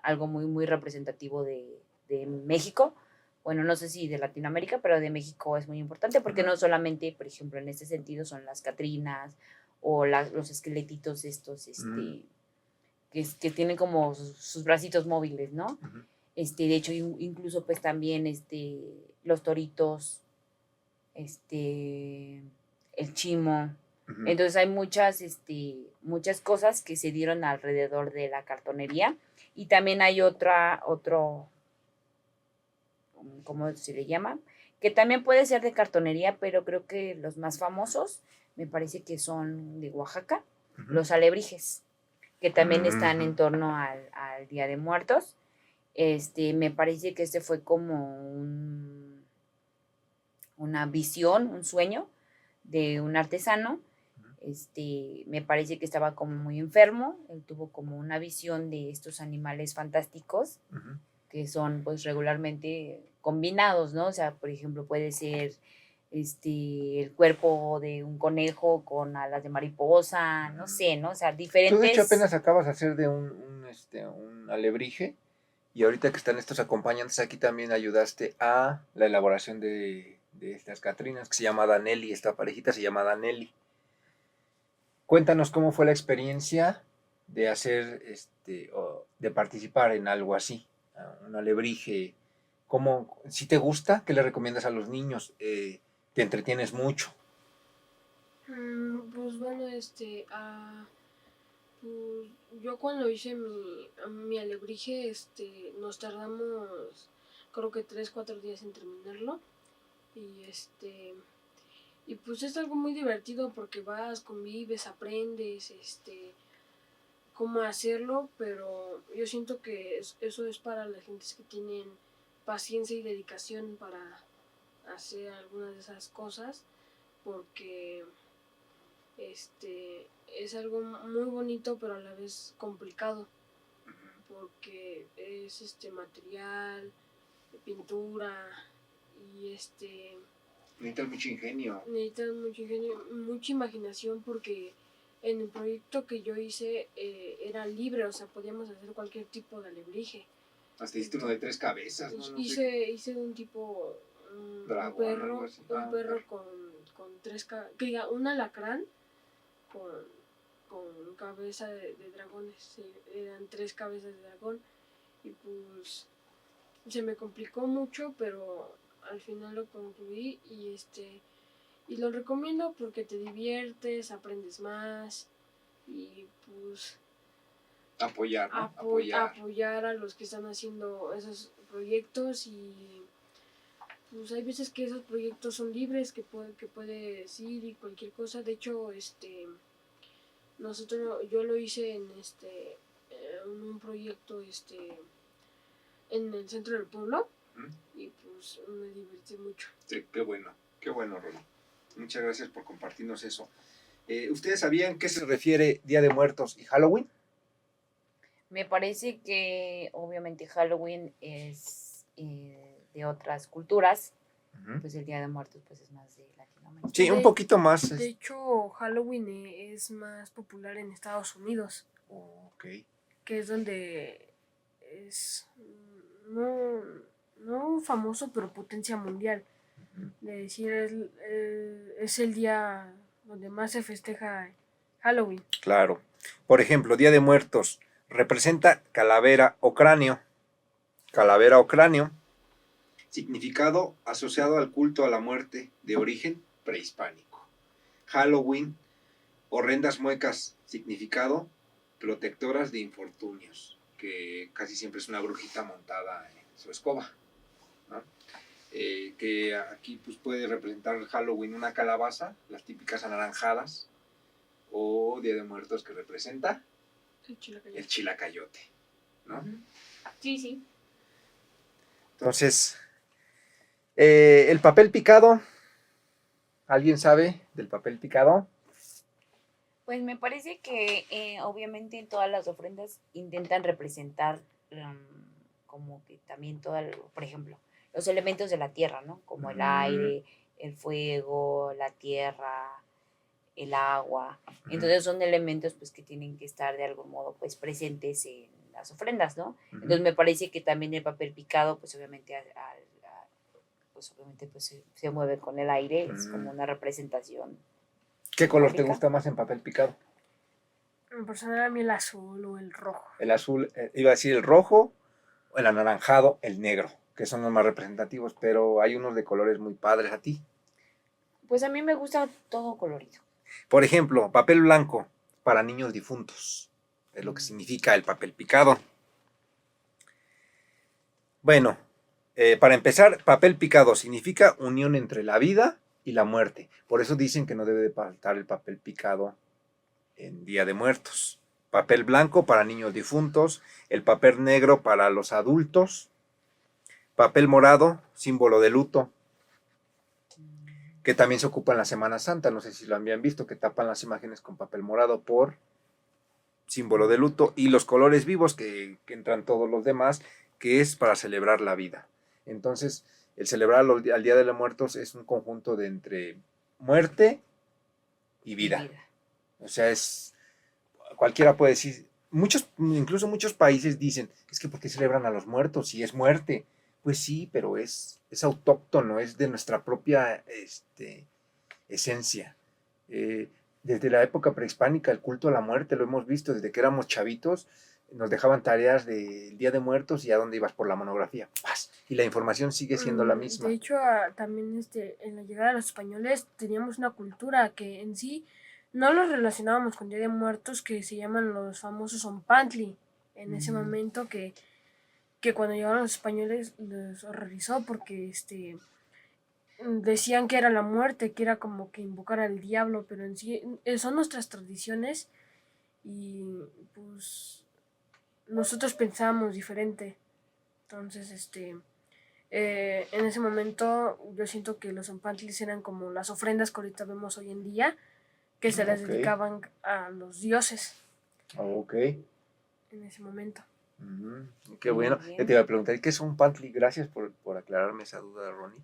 algo muy, muy representativo de México. Bueno, no sé si de Latinoamérica, pero de México es muy importante porque no solamente, por ejemplo, en este sentido son las catrinas o los esqueletitos estos, que tienen como sus bracitos móviles, ¿no? Uh-huh. De hecho, incluso pues también los toritos, el chimo. Uh-huh. Entonces hay muchas cosas que se dieron alrededor de la cartonería. Y también hay otro, ¿cómo se le llama? Que también puede ser de cartonería, pero creo que los más famosos me parece que son de Oaxaca, uh-huh, los alebrijes, que también están en torno al Día de Muertos. Me parece que fue como una visión, un sueño de un artesano. Me parece que estaba como muy enfermo. Él tuvo como una visión de estos animales fantásticos, uh-huh, que son pues regularmente combinados, ¿no? O sea, por ejemplo, puede ser el cuerpo de un conejo con alas de mariposa, no sé, ¿no? O sea, diferentes. Tú de hecho apenas acabas de hacer de un alebrije, y ahorita que están estos acompañantes aquí también ayudaste a la elaboración de estas catrinas, que se llama Danelli, esta parejita se llama Danelli. Cuéntanos cómo fue la experiencia de hacer, de participar en algo así, un alebrije. Si te gusta, ¿qué le recomiendas a los niños? ¿Te entretienes mucho? Pues bueno, pues yo cuando hice mi alebrije, nos tardamos creo que 3-4 días en terminarlo. Y pues es algo muy divertido porque vas, convives, aprendes, cómo hacerlo, pero yo siento que eso es para las gentes que tienen paciencia y dedicación para hacer algunas de esas cosas, porque es algo muy bonito pero a la vez complicado, porque es material, pintura y Necesitas mucho ingenio. Necesitas mucho ingenio, mucha imaginación, porque en el proyecto que yo hice era libre, o sea, podíamos hacer cualquier tipo de alebrije. Hasta hiciste uno de 3 cabezas, ¿no? Hice un tipo Dragón, algo así. un perro con un alacrán con, con cabeza de dragones, sí, eran 3 cabezas de dragón y pues se me complicó mucho, pero al final lo concluí y lo recomiendo porque te diviertes, aprendes más y pues Apoyar, ¿no? apoyar a los que están haciendo esos proyectos y pues hay veces que esos proyectos son libres, que puedes ir y cualquier cosa. De hecho, yo lo hice en un proyecto en el centro del pueblo y pues me divertí mucho. Sí, qué bueno, Ronnie. Muchas gracias por compartirnos eso. ¿Ustedes sabían qué se refiere Día de Muertos y Halloween? Me parece que obviamente Halloween es de otras culturas, pues el Día de Muertos pues es más de Latinoamérica. Sí, un poquito más. De hecho, Halloween es más popular en Estados Unidos. Ok. Que es donde es no famoso, pero potencia mundial. De decir, es el día donde más se festeja Halloween. Claro. Por ejemplo, Día de Muertos representa calavera o cráneo. Calavera o cráneo. Significado asociado al culto a la muerte de origen prehispánico. Halloween, horrendas muecas. Significado, protectoras de infortunios. Que casi siempre es una brujita montada en su escoba, ¿no? Que aquí pues, puede representar Halloween una calabaza, las típicas anaranjadas, o Día de Muertos que representa el chilacayote, ¿no? Sí, sí. Entonces, el papel picado, ¿alguien sabe del papel picado? Pues me parece que obviamente en todas las ofrendas intentan representar como que también por ejemplo, los elementos de la tierra, ¿no? Como el aire, el fuego, la tierra, el agua. Entonces son elementos pues que tienen que estar de algún modo pues presentes en las ofrendas, ¿no? Entonces me parece que también el papel picado pues obviamente pues se mueve con el aire, es como una representación. ¿Qué color te gusta más en papel picado? En personal a mí el azul o el rojo. El azul, iba a decir el rojo, el anaranjado, el negro, que son los más representativos, pero hay unos de colores muy padres. ¿A ti? Pues a mí me gusta todo colorido. Por ejemplo, papel blanco para niños difuntos, es lo que significa el papel picado. Bueno, para empezar, papel picado significa unión entre la vida y la muerte. Por eso dicen que no debe de faltar el papel picado en Día de Muertos. Papel blanco para niños difuntos, el papel negro para los adultos, papel morado, símbolo de luto, que también se ocupa en la Semana Santa, no sé si lo habían visto, que tapan las imágenes con papel morado por símbolo de luto, y los colores vivos que entran todos los demás, que es para celebrar la vida. Entonces, el celebrar al Día de los Muertos es un conjunto de entre muerte y vida. O sea, cualquiera puede decir, incluso muchos países dicen, es que ¿por qué celebran a los muertos si es muerte? Pues sí, pero es autóctono, es de nuestra propia esencia. Desde la época prehispánica, el culto a la muerte, lo hemos visto desde que éramos chavitos, nos dejaban tareas del Día de Muertos y a dónde ibas por la monografía. ¡Paz! Y la información sigue siendo la misma. De hecho, también en la llegada de los españoles teníamos una cultura que en sí no los relacionábamos con Día de Muertos, que se llaman los famosos Zompantli. En ese momento que cuando llegaron los españoles les horrorizó porque decían que era la muerte, que era como que invocar al diablo, pero en sí son nuestras tradiciones y pues nosotros pensábamos diferente. Entonces, en ese momento yo siento que los Zompantlis eran como las ofrendas que ahorita vemos hoy en día, que se les dedicaban a los dioses. Ok. En ese momento. Qué bueno. Te iba a preguntar, ¿qué es un Zompantli? Gracias por aclararme esa duda, Ronnie.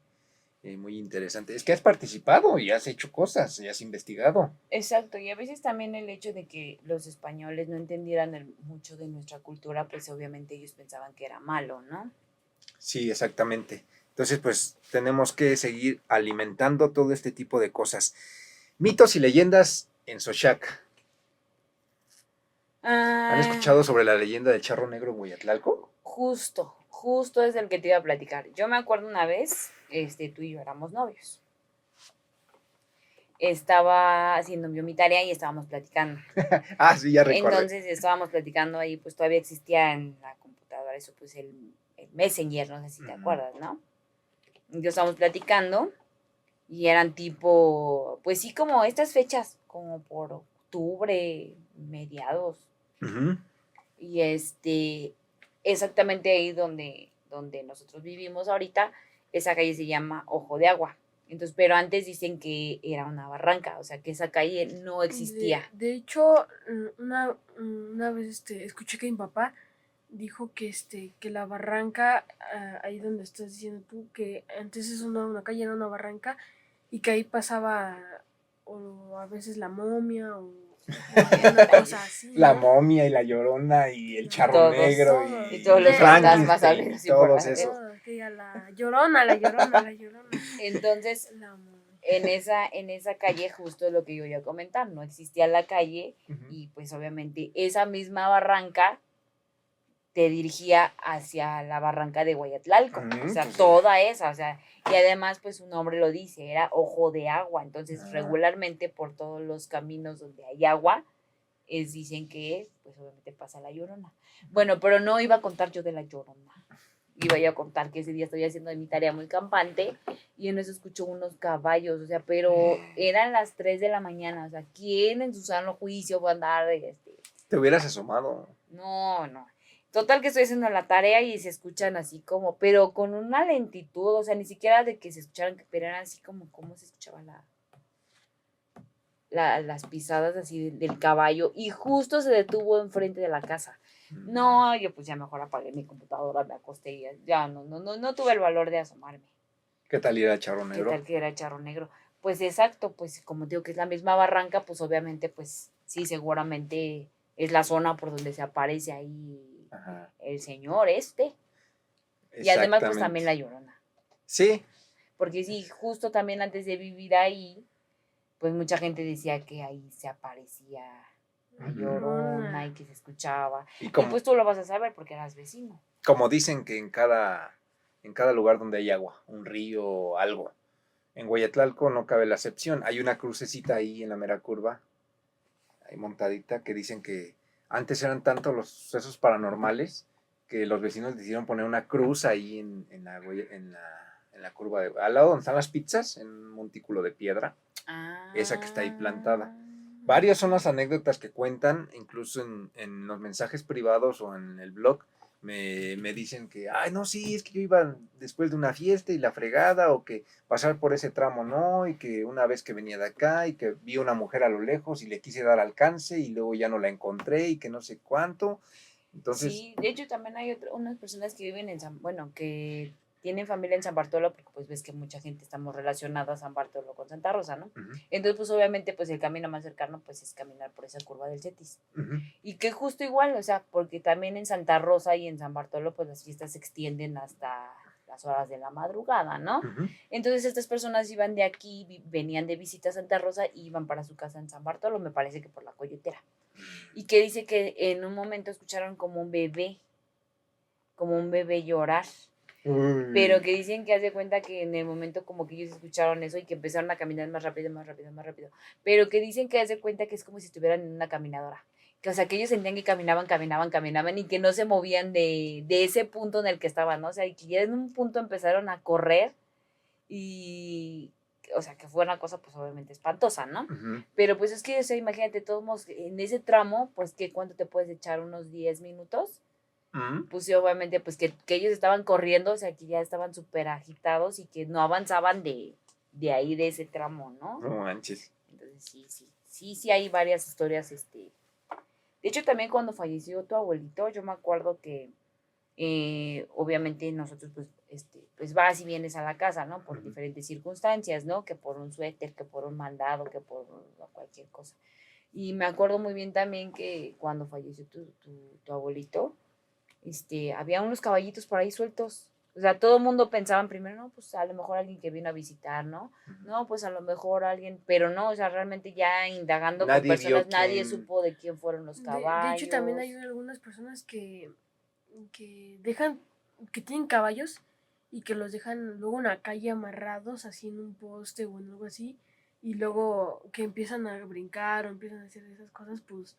Muy interesante. Es que has participado y has hecho cosas y has investigado. Exacto, y a veces también el hecho de que los españoles no entendieran mucho de nuestra cultura, pues obviamente ellos pensaban que era malo, ¿no? Sí, exactamente. Entonces, pues tenemos que seguir alimentando todo este tipo de cosas. Mitos y leyendas en Xochac. ¿Han escuchado sobre la leyenda del charro negro en Hueyatlalco? Justo es el que te iba a platicar. Yo me acuerdo una vez, tú y yo éramos novios. Estaba haciendo yo mi tarea y estábamos platicando. Ah, sí, ya recuerdo. Entonces estábamos platicando ahí, pues todavía existía en la computadora eso, pues el Messenger, no sé si te acuerdas, ¿no? Yo estábamos platicando y eran tipo, pues sí, como estas fechas, como por octubre, mediados. Uh-huh. Y exactamente ahí donde nosotros vivimos ahorita, esa calle se llama Ojo de Agua. Entonces, pero antes dicen que era una barranca, o sea, que esa calle no existía. De hecho, una vez escuché que mi papá dijo que la barranca, ahí donde estás diciendo tú, que antes es una calle, era una barranca, y que ahí pasaba o a veces la momia o una cosa así, ¿no? La momia y la llorona y el charro Todos, negro y todos los fantasmas Frankenstein y todos esos. La llorona, la llorona, la llorona. Entonces, La momia. en esa calle, justo lo que yo iba a comentar, no existía la calle y pues obviamente esa misma barranca te dirigía hacia la barranca de Hueyatlalco, o sea, toda esa, o sea, y además pues su nombre lo dice, era Ojo de Agua, entonces regularmente por todos los caminos donde hay agua, dicen que pues obviamente pasa la Llorona. Bueno, pero no iba a contar yo de la Llorona, iba yo a contar que ese día estoy haciendo mi tarea muy campante y en eso escucho unos caballos, o sea, pero eran las 3 de la mañana, o sea, ¿quién en su sano juicio va a andar Te hubieras asomado. No. Total que estoy haciendo la tarea y se escuchan así como, pero con una lentitud, o sea, ni siquiera de que se escucharan, pero eran así como se escuchaba las pisadas así del caballo y justo se detuvo enfrente de la casa. No, yo pues ya mejor apagué mi computadora, me acosté y ya no tuve el valor de asomarme. ¿Qué tal era el charro negro? ¿Qué tal que era el charro negro? Pues exacto, pues como digo que es la misma barranca, pues obviamente, pues sí, seguramente es la zona por donde se aparece ahí el señor Y además, pues también la Llorona. Sí. Porque sí, justo también antes de vivir ahí, pues mucha gente decía que ahí se aparecía la Llorona y que se escuchaba. Y pues tú lo vas a saber porque eras vecino. Como dicen que en cada lugar donde hay agua, un río o algo. En Hueyatlalco no cabe la excepción. Hay una crucecita ahí en la mera curva, ahí montadita, que dicen que antes eran tanto los sucesos paranormales que los vecinos decidieron poner una cruz ahí en la curva, al lado donde están las pizzas, en un montículo de piedra, esa que está ahí plantada. Varias son las anécdotas que cuentan, incluso en los mensajes privados o en el blog, me dicen que, ay, no, sí, es que yo iba después de una fiesta y la fregada, o que pasar por ese tramo no, y que una vez que venía de acá y que vi una mujer a lo lejos y le quise dar alcance y luego ya no la encontré y que no sé cuánto. Entonces, sí, de hecho también hay unas personas que viven que tienen familia en San Bartolo, porque pues ves que mucha gente estamos relacionada a San Bartolo con Santa Rosa, ¿no? Entonces pues obviamente pues el camino más cercano pues es caminar por esa curva del Cetis. Y que justo igual, o sea, porque también en Santa Rosa y en San Bartolo pues las fiestas se extienden hasta las horas de la madrugada, ¿no? Entonces estas personas iban de aquí, venían de visita a Santa Rosa y iban para su casa en San Bartolo, me parece que por la Coyotera. Y que dice que en un momento escucharon como un bebé llorar. Pero que dicen que hace cuenta que en el momento como que ellos escucharon eso y que empezaron a caminar más rápido. Pero que dicen que hace cuenta que es como si estuvieran en una caminadora. Que, o sea, que ellos sentían que caminaban y que no se movían de ese punto en el que estaban, ¿no? O sea, y que ya en un punto empezaron a correr y, o sea, que fue una cosa pues obviamente espantosa, ¿no? Pero pues es que, o sea, imagínate, todos en ese tramo, pues que ¿cuánto te puedes echar? ¿Unos 10 minutos? Pues sí, obviamente, pues que ellos estaban corriendo, o sea, que ya estaban súper agitados y que no avanzaban de ahí, de ese tramo, ¿no? No manches. Entonces, sí, hay varias historias, De hecho, también cuando falleció tu abuelito, yo me acuerdo que, obviamente nosotros, pues vas y vienes a la casa, ¿no? Por diferentes circunstancias, ¿no? Que por un suéter, que por un mandado, que por cualquier cosa. Y me acuerdo muy bien también que cuando falleció tu abuelito, había unos caballitos por ahí sueltos. O sea, todo el mundo pensaba primero, no, pues a lo mejor alguien que vino a visitar, ¿no? Ujú. No, pues a lo mejor alguien, pero no, o sea, realmente ya indagando con Nadie vio personas, nadie quién. supo de quién fueron los De hecho, también hay caballos. algunas personas que dejan, que tienen caballos y que los dejan luego en la calle amarrados así en un poste o en algo así, y luego que empiezan a brincar o empiezan a hacer esas cosas, pues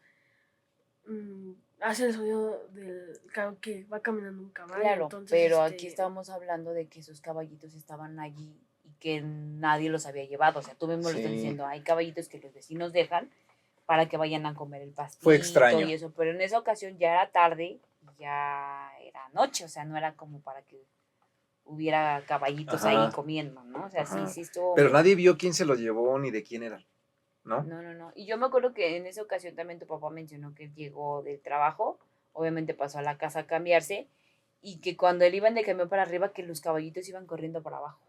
hacen el sonido del que va caminando un caballo. Claro, Entonces, pero aquí estábamos hablando de que esos caballitos estaban allí y que nadie los había llevado. O sea, tú mismo lo estás Sí, diciendo, hay caballitos que los vecinos dejan para que vayan a comer el fue pastito extraño. y eso, pero en esa ocasión ya era tarde, ya era noche, o sea, no era como para que hubiera caballitos ahí Ajá, comiendo, ¿no? O sea, sí, ajá. sí estuvo Pero muy... nadie vio quién se lo llevó ni de quién era, ¿no? No, no, no. Y yo me acuerdo que en esa ocasión también tu papá mencionó que él llegó del trabajo, obviamente pasó a la casa a cambiarse, y que cuando él iba en el camión para arriba, que los caballitos iban corriendo para abajo.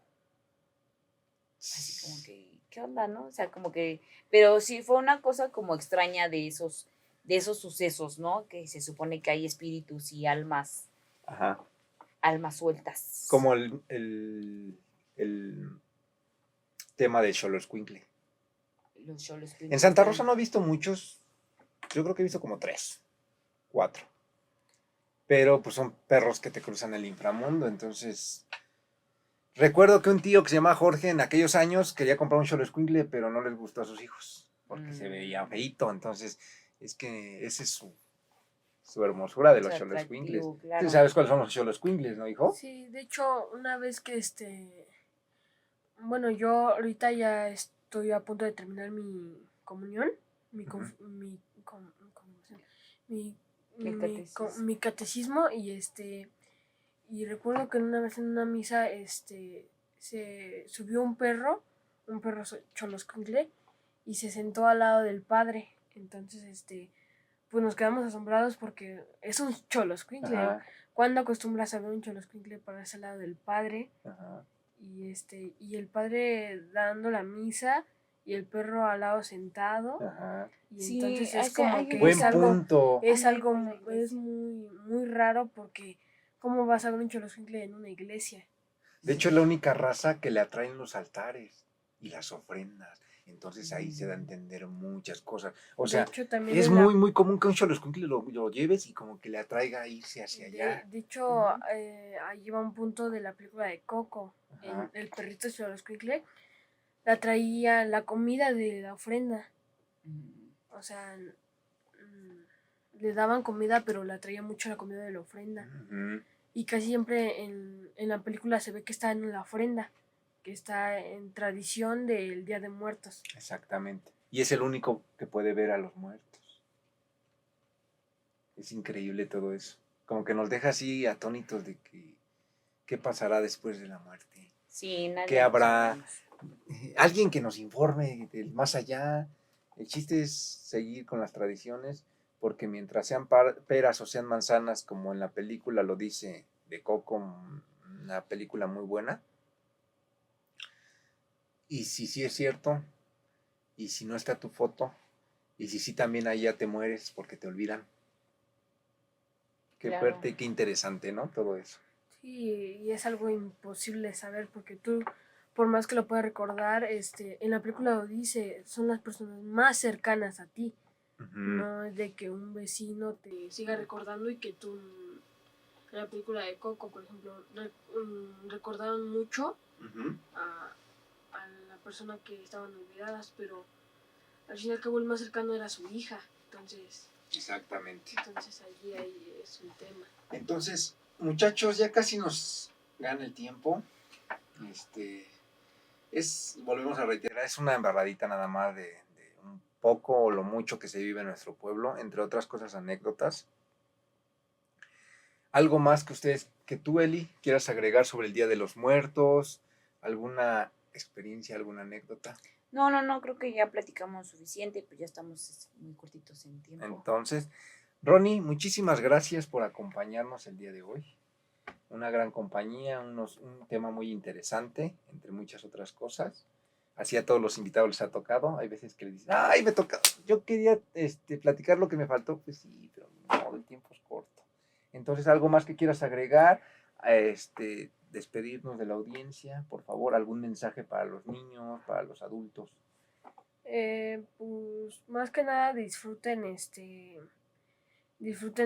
Así como que, ¿qué onda, no? O sea, como que, pero sí fue una cosa como extraña de esos sucesos, ¿no? Que se supone que hay espíritus y Ajá. almas sueltas. Como el tema de Xoloscuincle. Los cholos En Santa Rosa no he visto muchos, yo creo que he visto como 3, 4. Pero pues son perros que te cruzan el inframundo, entonces... Recuerdo que un tío que se llama Jorge en aquellos años quería comprar un Xoloscuincle, pero no les gustó a sus hijos, porque se veía feíto, entonces es que esa es su hermosura de su los Xoloscuincles. atractivo, Tú claro. sabes cuáles son los Xoloscuincles, ¿no, hijo? sí, de hecho, una vez que bueno, yo ahorita ya estoy a punto de terminar mi comunión, mi, Ujú. ¿cómo se llama? mi, El catecismo. mi catecismo, y recuerdo que una vez en una misa se subió un perro choloscuincle, y se sentó al lado del padre. Entonces pues nos quedamos asombrados porque es un choloscuincle. Ajá, ¿Cuándo acostumbras a ver un choloscuincle pararse al lado del padre? ajá. Y el padre dando la misa y el perro al lado sentado. Ajá. Y Sí, entonces es como que Buen punto. es Ándale algo, por la iglesia. es muy raro, porque ¿cómo vas a ver un choloscuincle en una iglesia? De hecho, es la única raza que le atraen los altares y las ofrendas. Entonces ahí se da a entender muchas cosas. O De sea, hecho, también es en la muy común que un xoloscuincle lo lleves y como que le atraiga a irse hacia allá. de hecho, ahí va un punto de la película de Coco. Ajá. El perrito choloscuincle la traía la comida de la ofrenda. O sea, le daban comida, pero la traía mucho la comida de la ofrenda. Ujú. Y casi siempre en la película se ve que está en la ofrenda, que está en tradición del Día de Muertos. Exactamente. Y es el único que puede ver a los muertos. Es increíble todo eso. Como que nos deja así atónitos de que qué pasará después de la muerte. Sí, nadie ¿Qué lo habrá? sabemos. Alguien que nos informe del más allá. El chiste es seguir con las tradiciones, porque mientras sean peras o sean manzanas, como en la película lo dice de Coco, una película muy buena, y si sí es cierto, y si no está tu foto, y si sí también ahí ya te mueres porque te olvidan. Qué Claro. fuerte, qué interesante, ¿no? Todo eso. Sí, y es algo imposible de saber, porque tú, por más que lo puedas recordar, en la película lo dice, son las personas más cercanas a ti. Ujú. No es de que un vecino te siga recordando y que tú, en la película de Coco, por ejemplo, recordaron mucho Ujú. a la persona que estaban olvidadas, pero al fin y al cabo el más cercano era su hija. Exactamente. Entonces ahí es un tema. Entonces, muchachos, ya casi nos gana el tiempo. Volvemos a reiterar, es una embarradita nada más de un poco o lo mucho que se vive en nuestro pueblo, entre otras cosas, anécdotas. ¿Algo más que tú, Eli, quieras agregar sobre el Día de los Muertos? ¿Alguna experiencia, alguna anécdota? No, creo que ya platicamos suficiente, pues ya estamos muy cortitos en tiempo. Entonces, Ronnie, muchísimas gracias por acompañarnos el día de hoy. Una gran compañía, un tema muy interesante, entre muchas otras cosas. Así a todos los invitados les ha tocado. Hay veces que les dicen, ¡ay, me toca! Yo quería platicar lo que me faltó. Pues sí, pero no, el tiempo es corto. Entonces, ¿algo más que quieras agregar? despedirnos de la audiencia, por favor, algún mensaje para los niños, para los adultos. Pues más que nada disfruten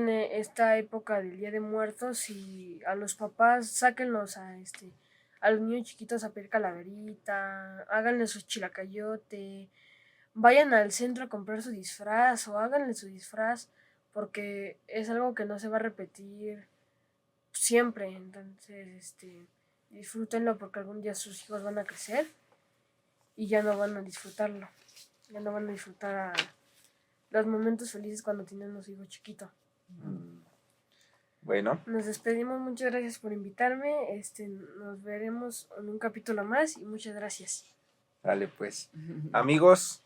esta época del Día de Muertos, y a los papás sáquenlos a los niños chiquitos a pedir calaverita, háganle su chilacayote, vayan al centro a comprar su disfraz o háganle su disfraz, porque es algo que no se va a repetir siempre. Entonces disfrútenlo, porque algún día sus hijos van a crecer y ya no van a disfrutarlo, ya no van a disfrutar los momentos felices cuando tienen los hijos chiquitos. Bueno, Nos despedimos, muchas gracias por invitarme, nos veremos en un capítulo más y muchas gracias. dale pues. Amigos,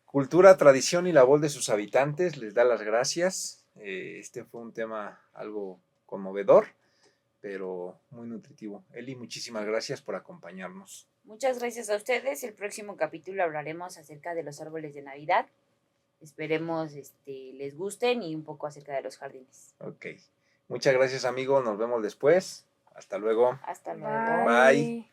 cultura, tradición y la voz de sus habitantes les da las gracias. Este fue un tema algo conmovedor, pero muy nutritivo. Eli, muchísimas gracias por acompañarnos. Muchas gracias a ustedes. El próximo capítulo hablaremos acerca de los árboles de Navidad. Esperemos les gusten y un poco acerca de los jardines. Ok. Muchas gracias, amigos. Nos vemos después. Hasta luego. Hasta luego. Bye.